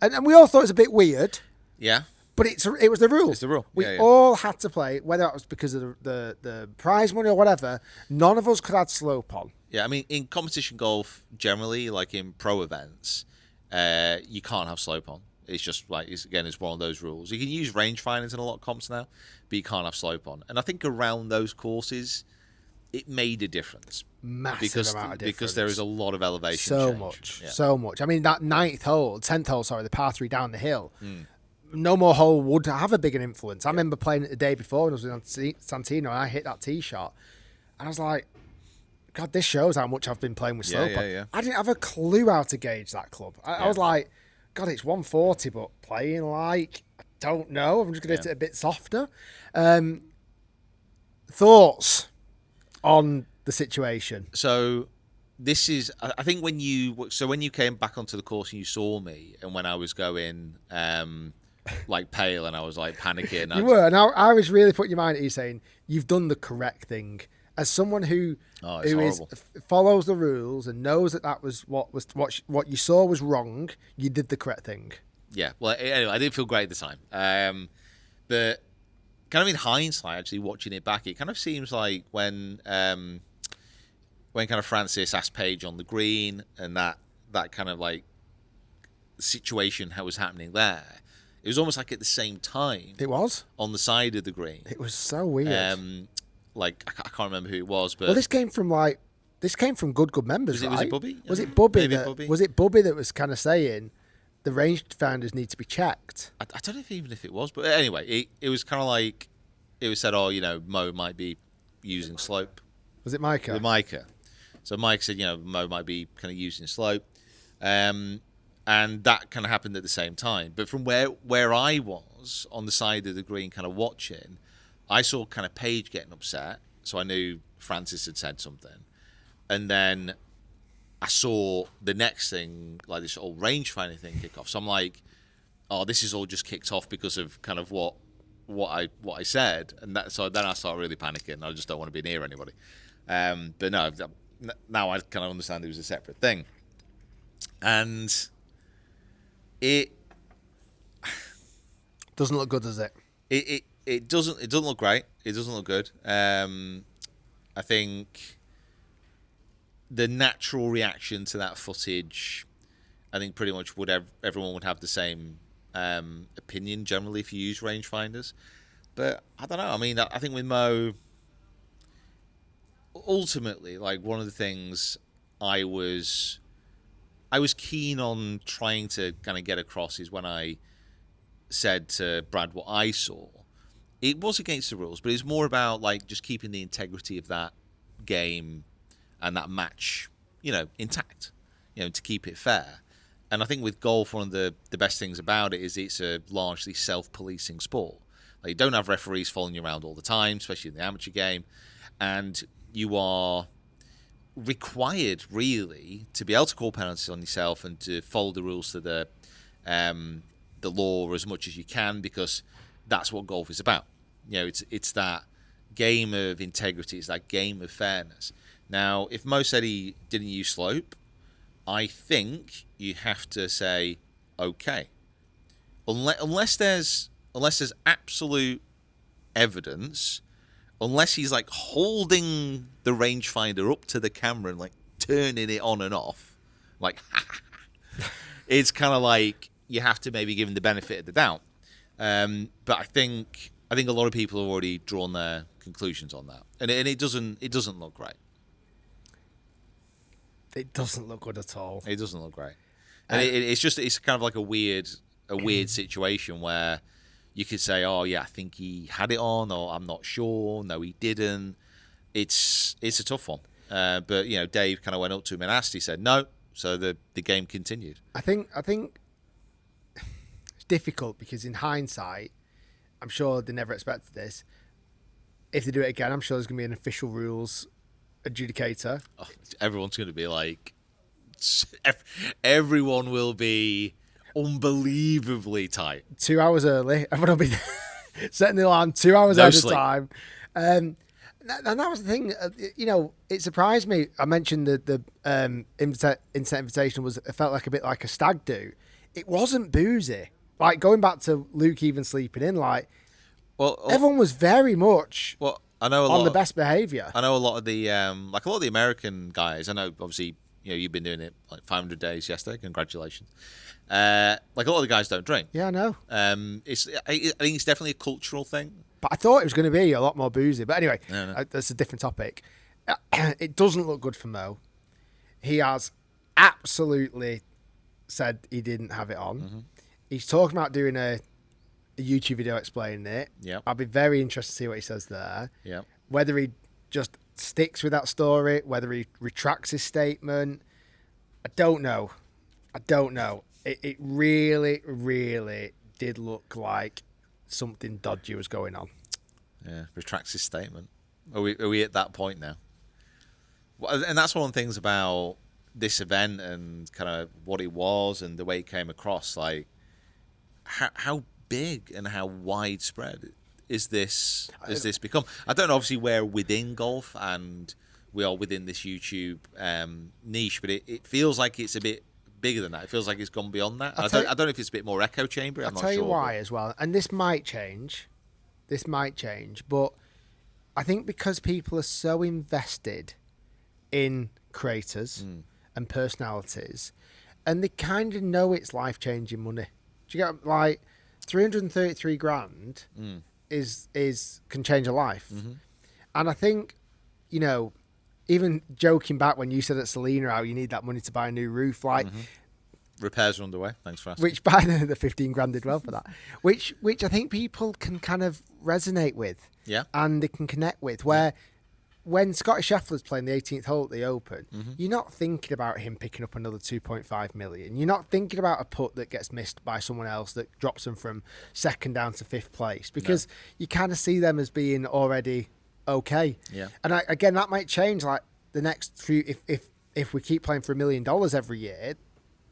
And we all thought it was a bit weird. Yeah. But it was the rule. It's the rule. We all had to play, whether it was because of the prize money or whatever. None of us could add slope on. Yeah, I mean, in competition golf generally, like in pro events, you can't have slope on. It's just like, it's one of those rules. You can use rangefinders in a lot of comps now, but you can't have slope on. And I think around those courses, it made a difference. Massive amount of difference. Because there is a lot of elevation so change. So much. I mean, that 10th hole, the par 3 down the hill, no more hole would have a bigger influence. I remember playing it the day before when I was in Santino, and I hit that tee shot, and I was like, God, this shows how much I've been playing with slope on. I didn't have a clue how to gauge that club. I was like, God, it's 140, but playing like, I don't know. I'm just going to hit it a bit softer. Thoughts on the situation? So this is, I think when you came back onto the course and you saw me, and when I was going like pale and I was like panicking. You were, and I was really putting your mind at you saying, you've done the correct thing. As someone who follows the rules and knows that was what you saw was wrong, you did the correct thing. Yeah. Well, anyway, I didn't feel great at the time. But kind of in hindsight, actually watching it back, it kind of seems like when kind of Francis asked Paige on the green, and that kind of like situation how was happening there, it was almost like at the same time. It was on the side of the green. It was so weird. Like I can't remember who it was, but this came from good members. Was it Bubby? Was it Bubby? Was it Bubby that was kind of saying the rangefinders need to be checked? I don't know if it was, but anyway, it was kind of like it was said, Mo might be using slope. Was it Micah? The Micah. So Mike said, Mo might be kind of using slope, and that kind of happened at the same time. But from where I was on the side of the green, kind of watching, I saw kind of Paige getting upset, so I knew Francis had said something. And then I saw the next thing, like this old rangefinder thing kick off. So I'm like, oh, this is all just kicked off because of kind of what I said. And so then I started really panicking. I just don't want to be near anybody. But no, now I kind of understand it was a separate thing. And it doesn't look good, does it? It doesn't look great. It doesn't look good. I think the natural reaction to that footage, I think pretty much everyone would have the same opinion generally if you use rangefinders. But I don't know. I mean, I think with Mo, ultimately, like one of the things I was keen on trying to kind of get across is when I said to Brad what I saw. It was against the rules, but it's more about like just keeping the integrity of that game and that match, intact, to keep it fair. And I think with golf, one of the best things about it is it's a largely self-policing sport. Like you don't have referees following you around all the time, especially in the amateur game, and you are required really to be able to call penalties on yourself and to follow the rules to the law as much as you can, because that's what golf is about. It's that game of integrity. It's that game of fairness. Now, if Mo said he didn't use slope, I think you have to say, okay, unless there's absolute evidence, unless he's like holding the rangefinder up to the camera and like turning it on and off, like it's kind of like you have to maybe give him the benefit of the doubt. But I think a lot of people have already drawn their conclusions on that, and it doesn't look great. It doesn't look good at all. It doesn't look great, and it's kind of like a weird situation where you could say, oh yeah, I think he had it on, or I'm not sure. No, he didn't. It's a tough one. But Dave kind of went up to him and asked. He said no, so the game continued. I think it's difficult because in hindsight, I'm sure they never expected this. If they do it again, I'm sure there's going to be an official rules adjudicator. Oh, everyone's going to be like, everyone will be unbelievably tight. 2 hours early. Everyone will be setting the alarm 2 hours ahead of time. And that was the thing. It surprised me. I mentioned the Internet Invitational it felt like a bit like a stag do. It wasn't boozy. like going back to Luke even sleeping in, like well, everyone was very much I know on the best behaviour. I know a lot of the like a lot of the American guys. I know obviously you've been doing it like 500 days yesterday. Congratulations. Like a lot of the guys don't drink. Yeah, I know. I think it's definitely a cultural thing. But I thought it was going to be a lot more boozy. But anyway, that's a different topic. It doesn't look good for Mo. He has absolutely said he didn't have it on. Mm-hmm. He's talking about doing a YouTube video explaining it. Yeah, I'll be very interested to see what he says there. Yeah, whether he just sticks with that story, whether he retracts his statement, I don't know. It really, really did look like something dodgy was going on. Yeah, retracts his statement. Are we at that point now? And that's one of the things about this event and kind of what it was and the way it came across. Like, how big and how widespread is this become? I don't know. Obviously, we're within golf and we are within this YouTube niche, but it feels like it's a bit bigger than that. It feels like it's gone beyond that. I don't know if it's a bit more echo chamber. I'm not sure. I'll tell you why as well. And this might change, but I think because people are so invested in creators and personalities, and they kind of know it's life-changing money. Do you get, like, 333 grand can change a life. Mm-hmm. And I think, even joking back when you said at Selena how you need that money to buy a new roof, like repairs are underway. Thanks for asking. Which by the 15 grand did well for that. Which I think people can kind of resonate with. Yeah. And they can connect with. Where when Scotty Scheffler's playing the 18th hole at the Open, you're not thinking about him picking up another 2.5 million. You're not thinking about a putt that gets missed by someone else that drops them from second down to fifth place, because you kind of see them as being already okay. Yeah. And again, that might change. Like the next few, if we keep playing for $1 million every year,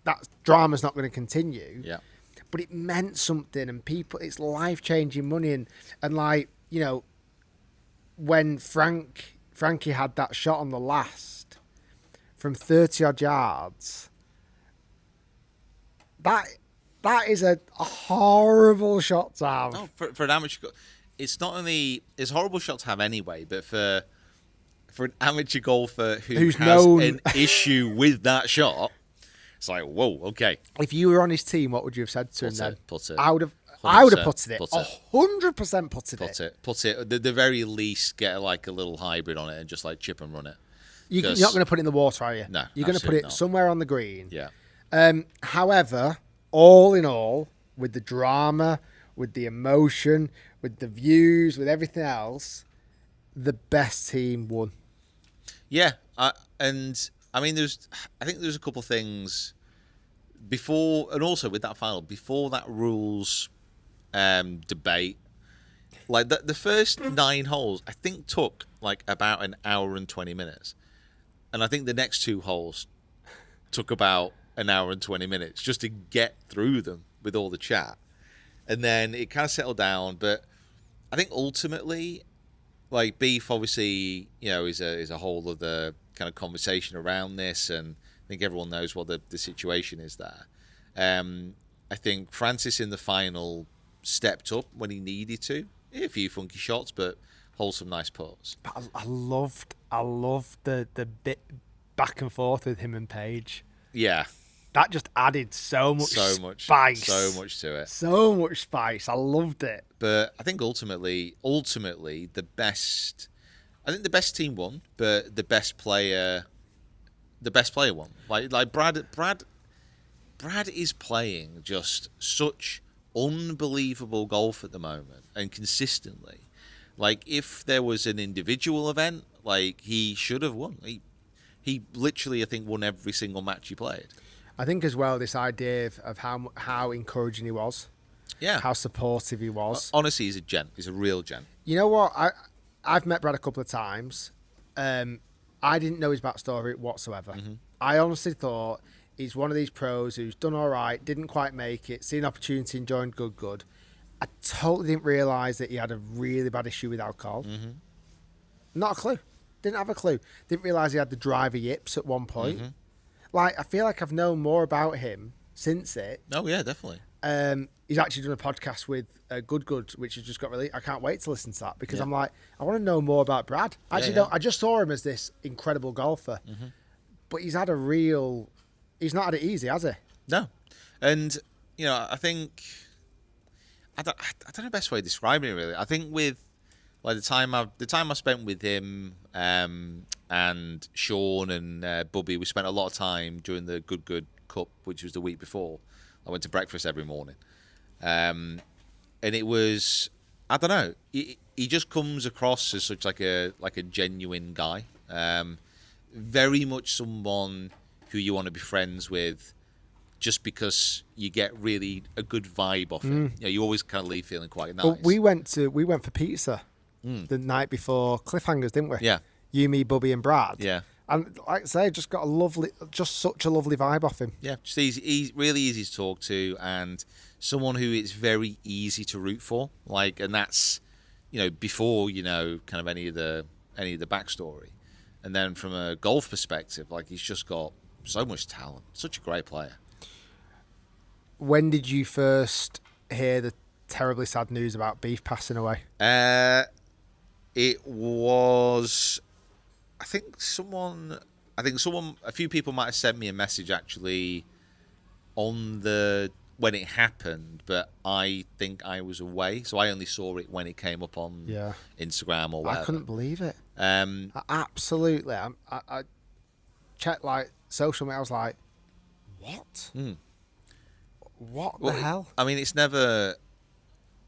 that drama's not going to continue. Yeah. But it meant something, and people, it's life-changing money, and like, when Frankie had that shot on the last from 30 odd yards, that is a horrible shot to have. No, for an amateur, it's not only it's a horrible shot to have anyway, but for an amateur golfer who's has an issue with that shot, it's like, whoa, okay. If you were on his team, what would you have said to him then? Put it. I would have putted it. 100% putted it. Put it. At the very least, get like a little hybrid on it and just like chip and run it. You're not going to put it in the water, are you? No. You're going to put it somewhere on the green. Yeah. However, all in all, with the drama, with the emotion, with the views, with everything else, the best team won. Yeah. And I mean, I think there's a couple of things before, and also with that final, before that rules debate, like the first 9 holes, I think took like about an hour and 20 minutes. And I think the next 2 holes took about an hour and 20 minutes just to get through them with all the chat. And then it kind of settled down. But I think ultimately, like, beef obviously, is a whole other kind of conversation around this. And I think everyone knows what the situation is there. I think Francis in the final stepped up when he needed to. A few funky shots, but wholesome, nice putts. But I loved the bit back and forth with him and Paige. Yeah. That just added so much spice. So much to it. So much spice. I loved it. But I think ultimately the best team won, but the best player won. Like Brad is playing just such unbelievable golf at the moment and consistently. Like, if there was an individual event, like, he should have won. He literally, I think, won every single match he played. I think as well, this idea of how encouraging he was. Yeah. How supportive he was. Honestly, he's a gent. He's a real gent. You know what? I've met Brad a couple of times. I didn't know his backstory whatsoever. Mm-hmm. I honestly thought he's one of these pros who's done all right, didn't quite make it, seen opportunity and joined good. I totally didn't realise that he had a really bad issue with alcohol. Mm-hmm. Not a clue. Didn't have a clue. Didn't realise he had the driver yips at one point. Mm-hmm. Like, I feel like I've known more about him since it. Oh, yeah, definitely. he's actually done a podcast with Good, which has just got released. I can't wait to listen to that because I'm like, I want to know more about Brad. I actually don't. I just saw him as this incredible golfer, but he's not had it easy, has he? No, and I think I don't know the best way of describing it really. I think with like the time I spent with him and Sean and Bubby, we spent a lot of time during the Good Cup, which was the week before. I went to breakfast every morning, and it was, I don't know, he just comes across as such like a genuine guy, very much someone who you want to be friends with, just because you get really a good vibe off him. You always kind of leave feeling quite nice. But we went for pizza the night before Cliffhangers, didn't we? Yeah. You, me, Bubby, and Brad. Yeah. And like I say, just got such a lovely vibe off him. Yeah, just easy, really easy to talk to, and someone who it's very easy to root for. Like, and that's, before kind of any of the backstory, and then from a golf perspective, like he's just got so much talent, such a great player. When did you first hear the terribly sad news about Beef passing away? It was. I think a few people might have sent me a message actually when it happened, but I think I was away, so I only saw it when it came up on Instagram or whatever. I couldn't believe it. Absolutely. I checked like social media. I was like, what? What the hell? I mean, it's never.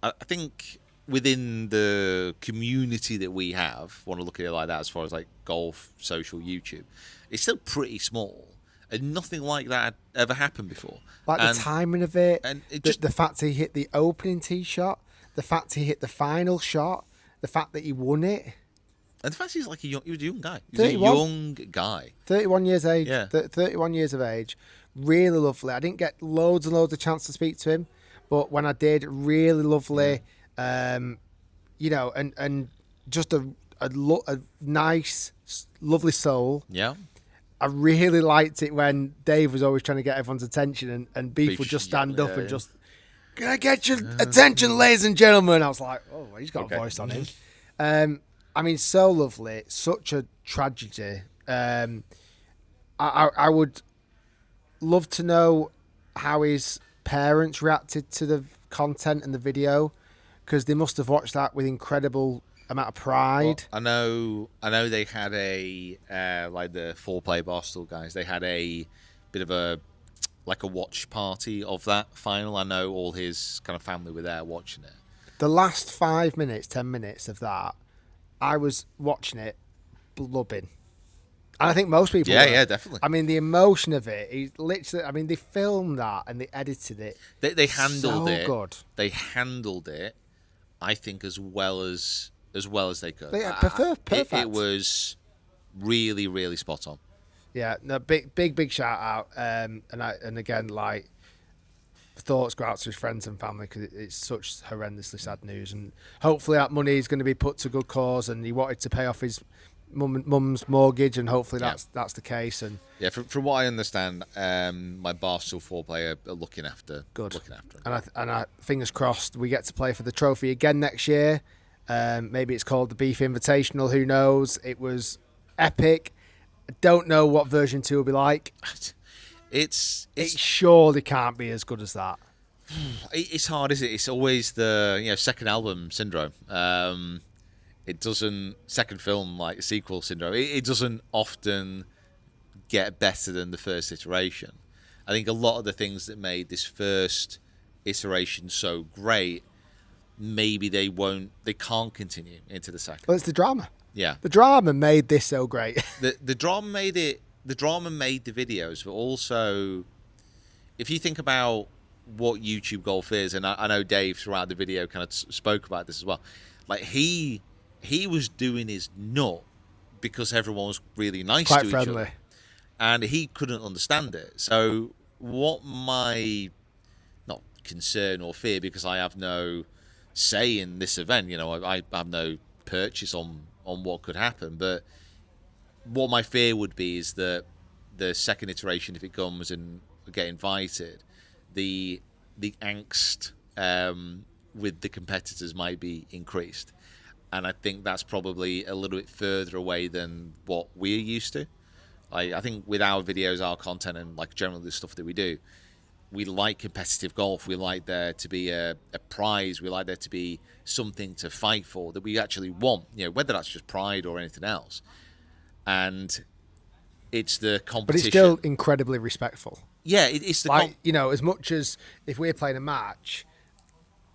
I think within the community that we have, want to look at it like that, as far as like golf, social, YouTube, it's still pretty small, and nothing like that had ever happened before. Like the timing of it, and the fact he hit the opening tee shot, the fact he hit the final shot, the fact that he won it, and the fact he's like he was a young guy. He was 31. a young guy, 31 years age. Yeah. 31 years of age. Really lovely. I didn't get loads and loads of chance to speak to him, but when I did, really lovely. And just a nice, lovely soul. Yeah. I really liked it when Dave was always trying to get everyone's attention, and Beef would just stand up and just, "Can I get your attention, ladies and gentlemen?" I was like, "Oh, he's got a voice on him." I mean, so lovely, such a tragedy. I would love to know how his parents reacted to the content and the video, because they must have watched that with incredible amount of pride. Well, I know they had a like the 4Play Barstool guys. They had a bit of a watch party of that final. I know all his kind of family were there watching it. The last 5 minutes, 10 minutes of that, I was watching it, blubbing. And I think most people were. Yeah, definitely. I mean, the emotion of it, they filmed that and they edited it. They handled it. So good. They handled it, I think, as well as they could. Perfect. It was really, really spot on. Yeah, no, big shout out. And again, like, thoughts go out to his friends and family, because it's such horrendously sad news. And hopefully that money is going to be put to good cause, and he wanted to pay off his mum's mortgage, and hopefully that's the case. And yeah, from what I understand, my Barstool 4Play are looking after him. And I fingers crossed we get to play for the trophy again next year. Maybe it's called the Beef Invitational. Who knows? It was epic. I don't know what version 2 will be like. It surely can't be as good as that. It's hard, is it? It's always the second album syndrome. It doesn't, second film, like sequel syndrome, it doesn't often get better than the first iteration. I think a lot of the things that made this first iteration so great, maybe they can't continue into the second. Well, it's the drama. Yeah. The drama made this so great. The drama made it, the drama made the videos, but also, if you think about what YouTube golf is, and I know Dave throughout the video kind of spoke about this as well, like he was doing his nut because everyone was really nice to each other, and he couldn't understand it. So what my, not concern or fear, because I have no say in this event, I have no purchase on what could happen, but what my fear would be is that the second iteration, if it comes and get invited, the the angst with the competitors might be increased. And I think that's probably a little bit further away than what we're used to. I think with our videos, our content, and like generally the stuff that we do, we like competitive golf. We like there to be a prize. We like there to be something to fight for that we actually want, whether that's just pride or anything else. And it's the competition. But it's still incredibly respectful. Yeah, it's the as much as if we're playing a match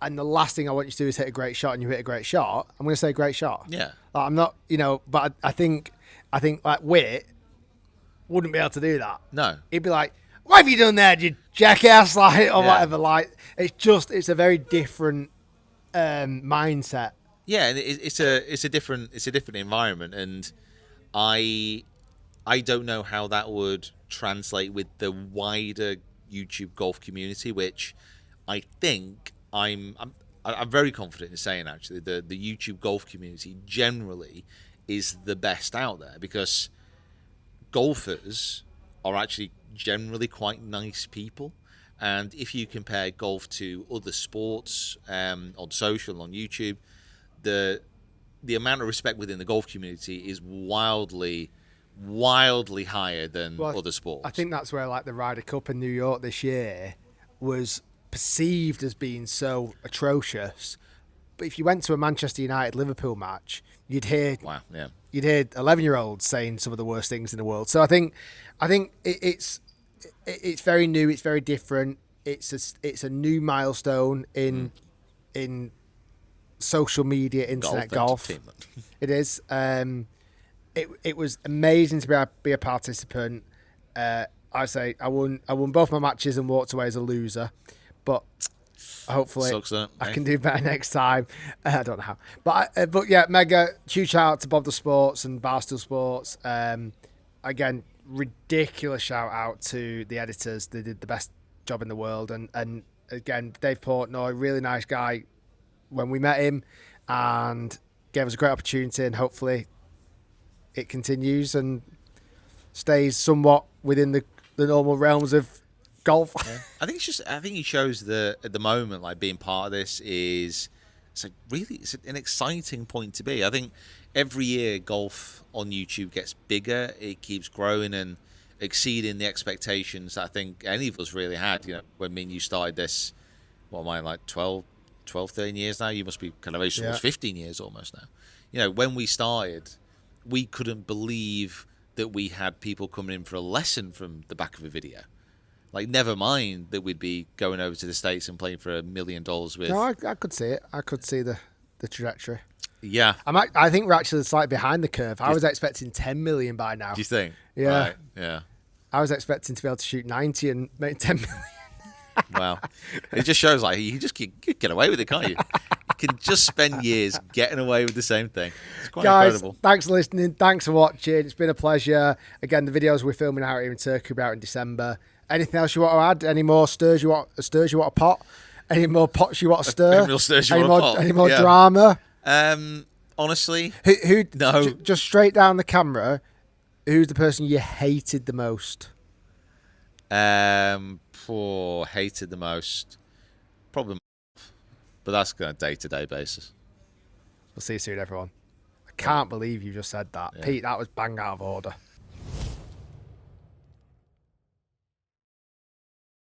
and the last thing I want you to do is hit a great shot and you hit a great shot, I'm going to say great shot. Yeah. Like, I'm not, but I think like Whit wouldn't be able to do that. No. He'd be like, "Why have you done that, you jackass?" Whatever. Like, it's a very different mindset. Yeah, and it's a different environment, and I don't know how that would translate with the wider YouTube golf community, which I think I'm very confident in saying actually the YouTube golf community generally is the best out there, because golfers are actually generally quite nice people. And if you compare golf to other sports on social, on YouTube, the amount of respect within the golf community is wildly higher than other sports. I think that's where like the Ryder Cup in New York this year was perceived as being so atrocious. But if you went to a Manchester United Liverpool match, you'd hear 11-year-olds saying some of the worst things in the world. So I think it's very new. It's very different. It's a new milestone in social media, internet golf. It is. It was amazing to be a participant. I say I won both my matches and walked away as a loser, but hopefully I can do better next time. I don't know how, but yeah, mega huge shout out to Bob the Sports and Barstool Sports. Again, ridiculous shout out to the editors. They did the best job in the world, and again, Dave Portnoy, really nice guy when we met him, and gave us a great opportunity, and hopefully it continues and stays somewhat within the normal realms of golf. Yeah. I think he shows that at the moment, like, being part of this it's an exciting point to be. I think every year golf on YouTube gets bigger. It keeps growing and exceeding the expectations that I think any of us really had. When me and you started this, what am I, like 12, 13 years now? You must be kind of age towards 15 years almost now. When we started, we couldn't believe that we had people coming in for a lesson from the back of a video. Like, never mind that we'd be going over to the States and playing for $1 million with... No, I could see it. I could see the trajectory. Yeah. I think we're actually slightly behind the curve. I was expecting 10 million by now. Do you think? Yeah. Right. Yeah. I was expecting to be able to shoot 90 and make 10 million. Wow. It just shows, like, you just get away with it, can't you? You can just spend years getting away with the same thing. It's quite incredible. Thanks for listening. Thanks for watching. It's been a pleasure. Again, the videos we're filming out here in Turkey will be out in December. Anything else you want to add? Any more stirs you want to pot? Any more pots you want to stir? Any more stirs you want to pot? Any more drama? Honestly, who? No. Just straight down the camera. Who's the person you hated the most? Hated the most, probably, but that's on a day-to-day basis. We'll see you soon, everyone. I can't believe you just said that, Pete. That was bang out of order.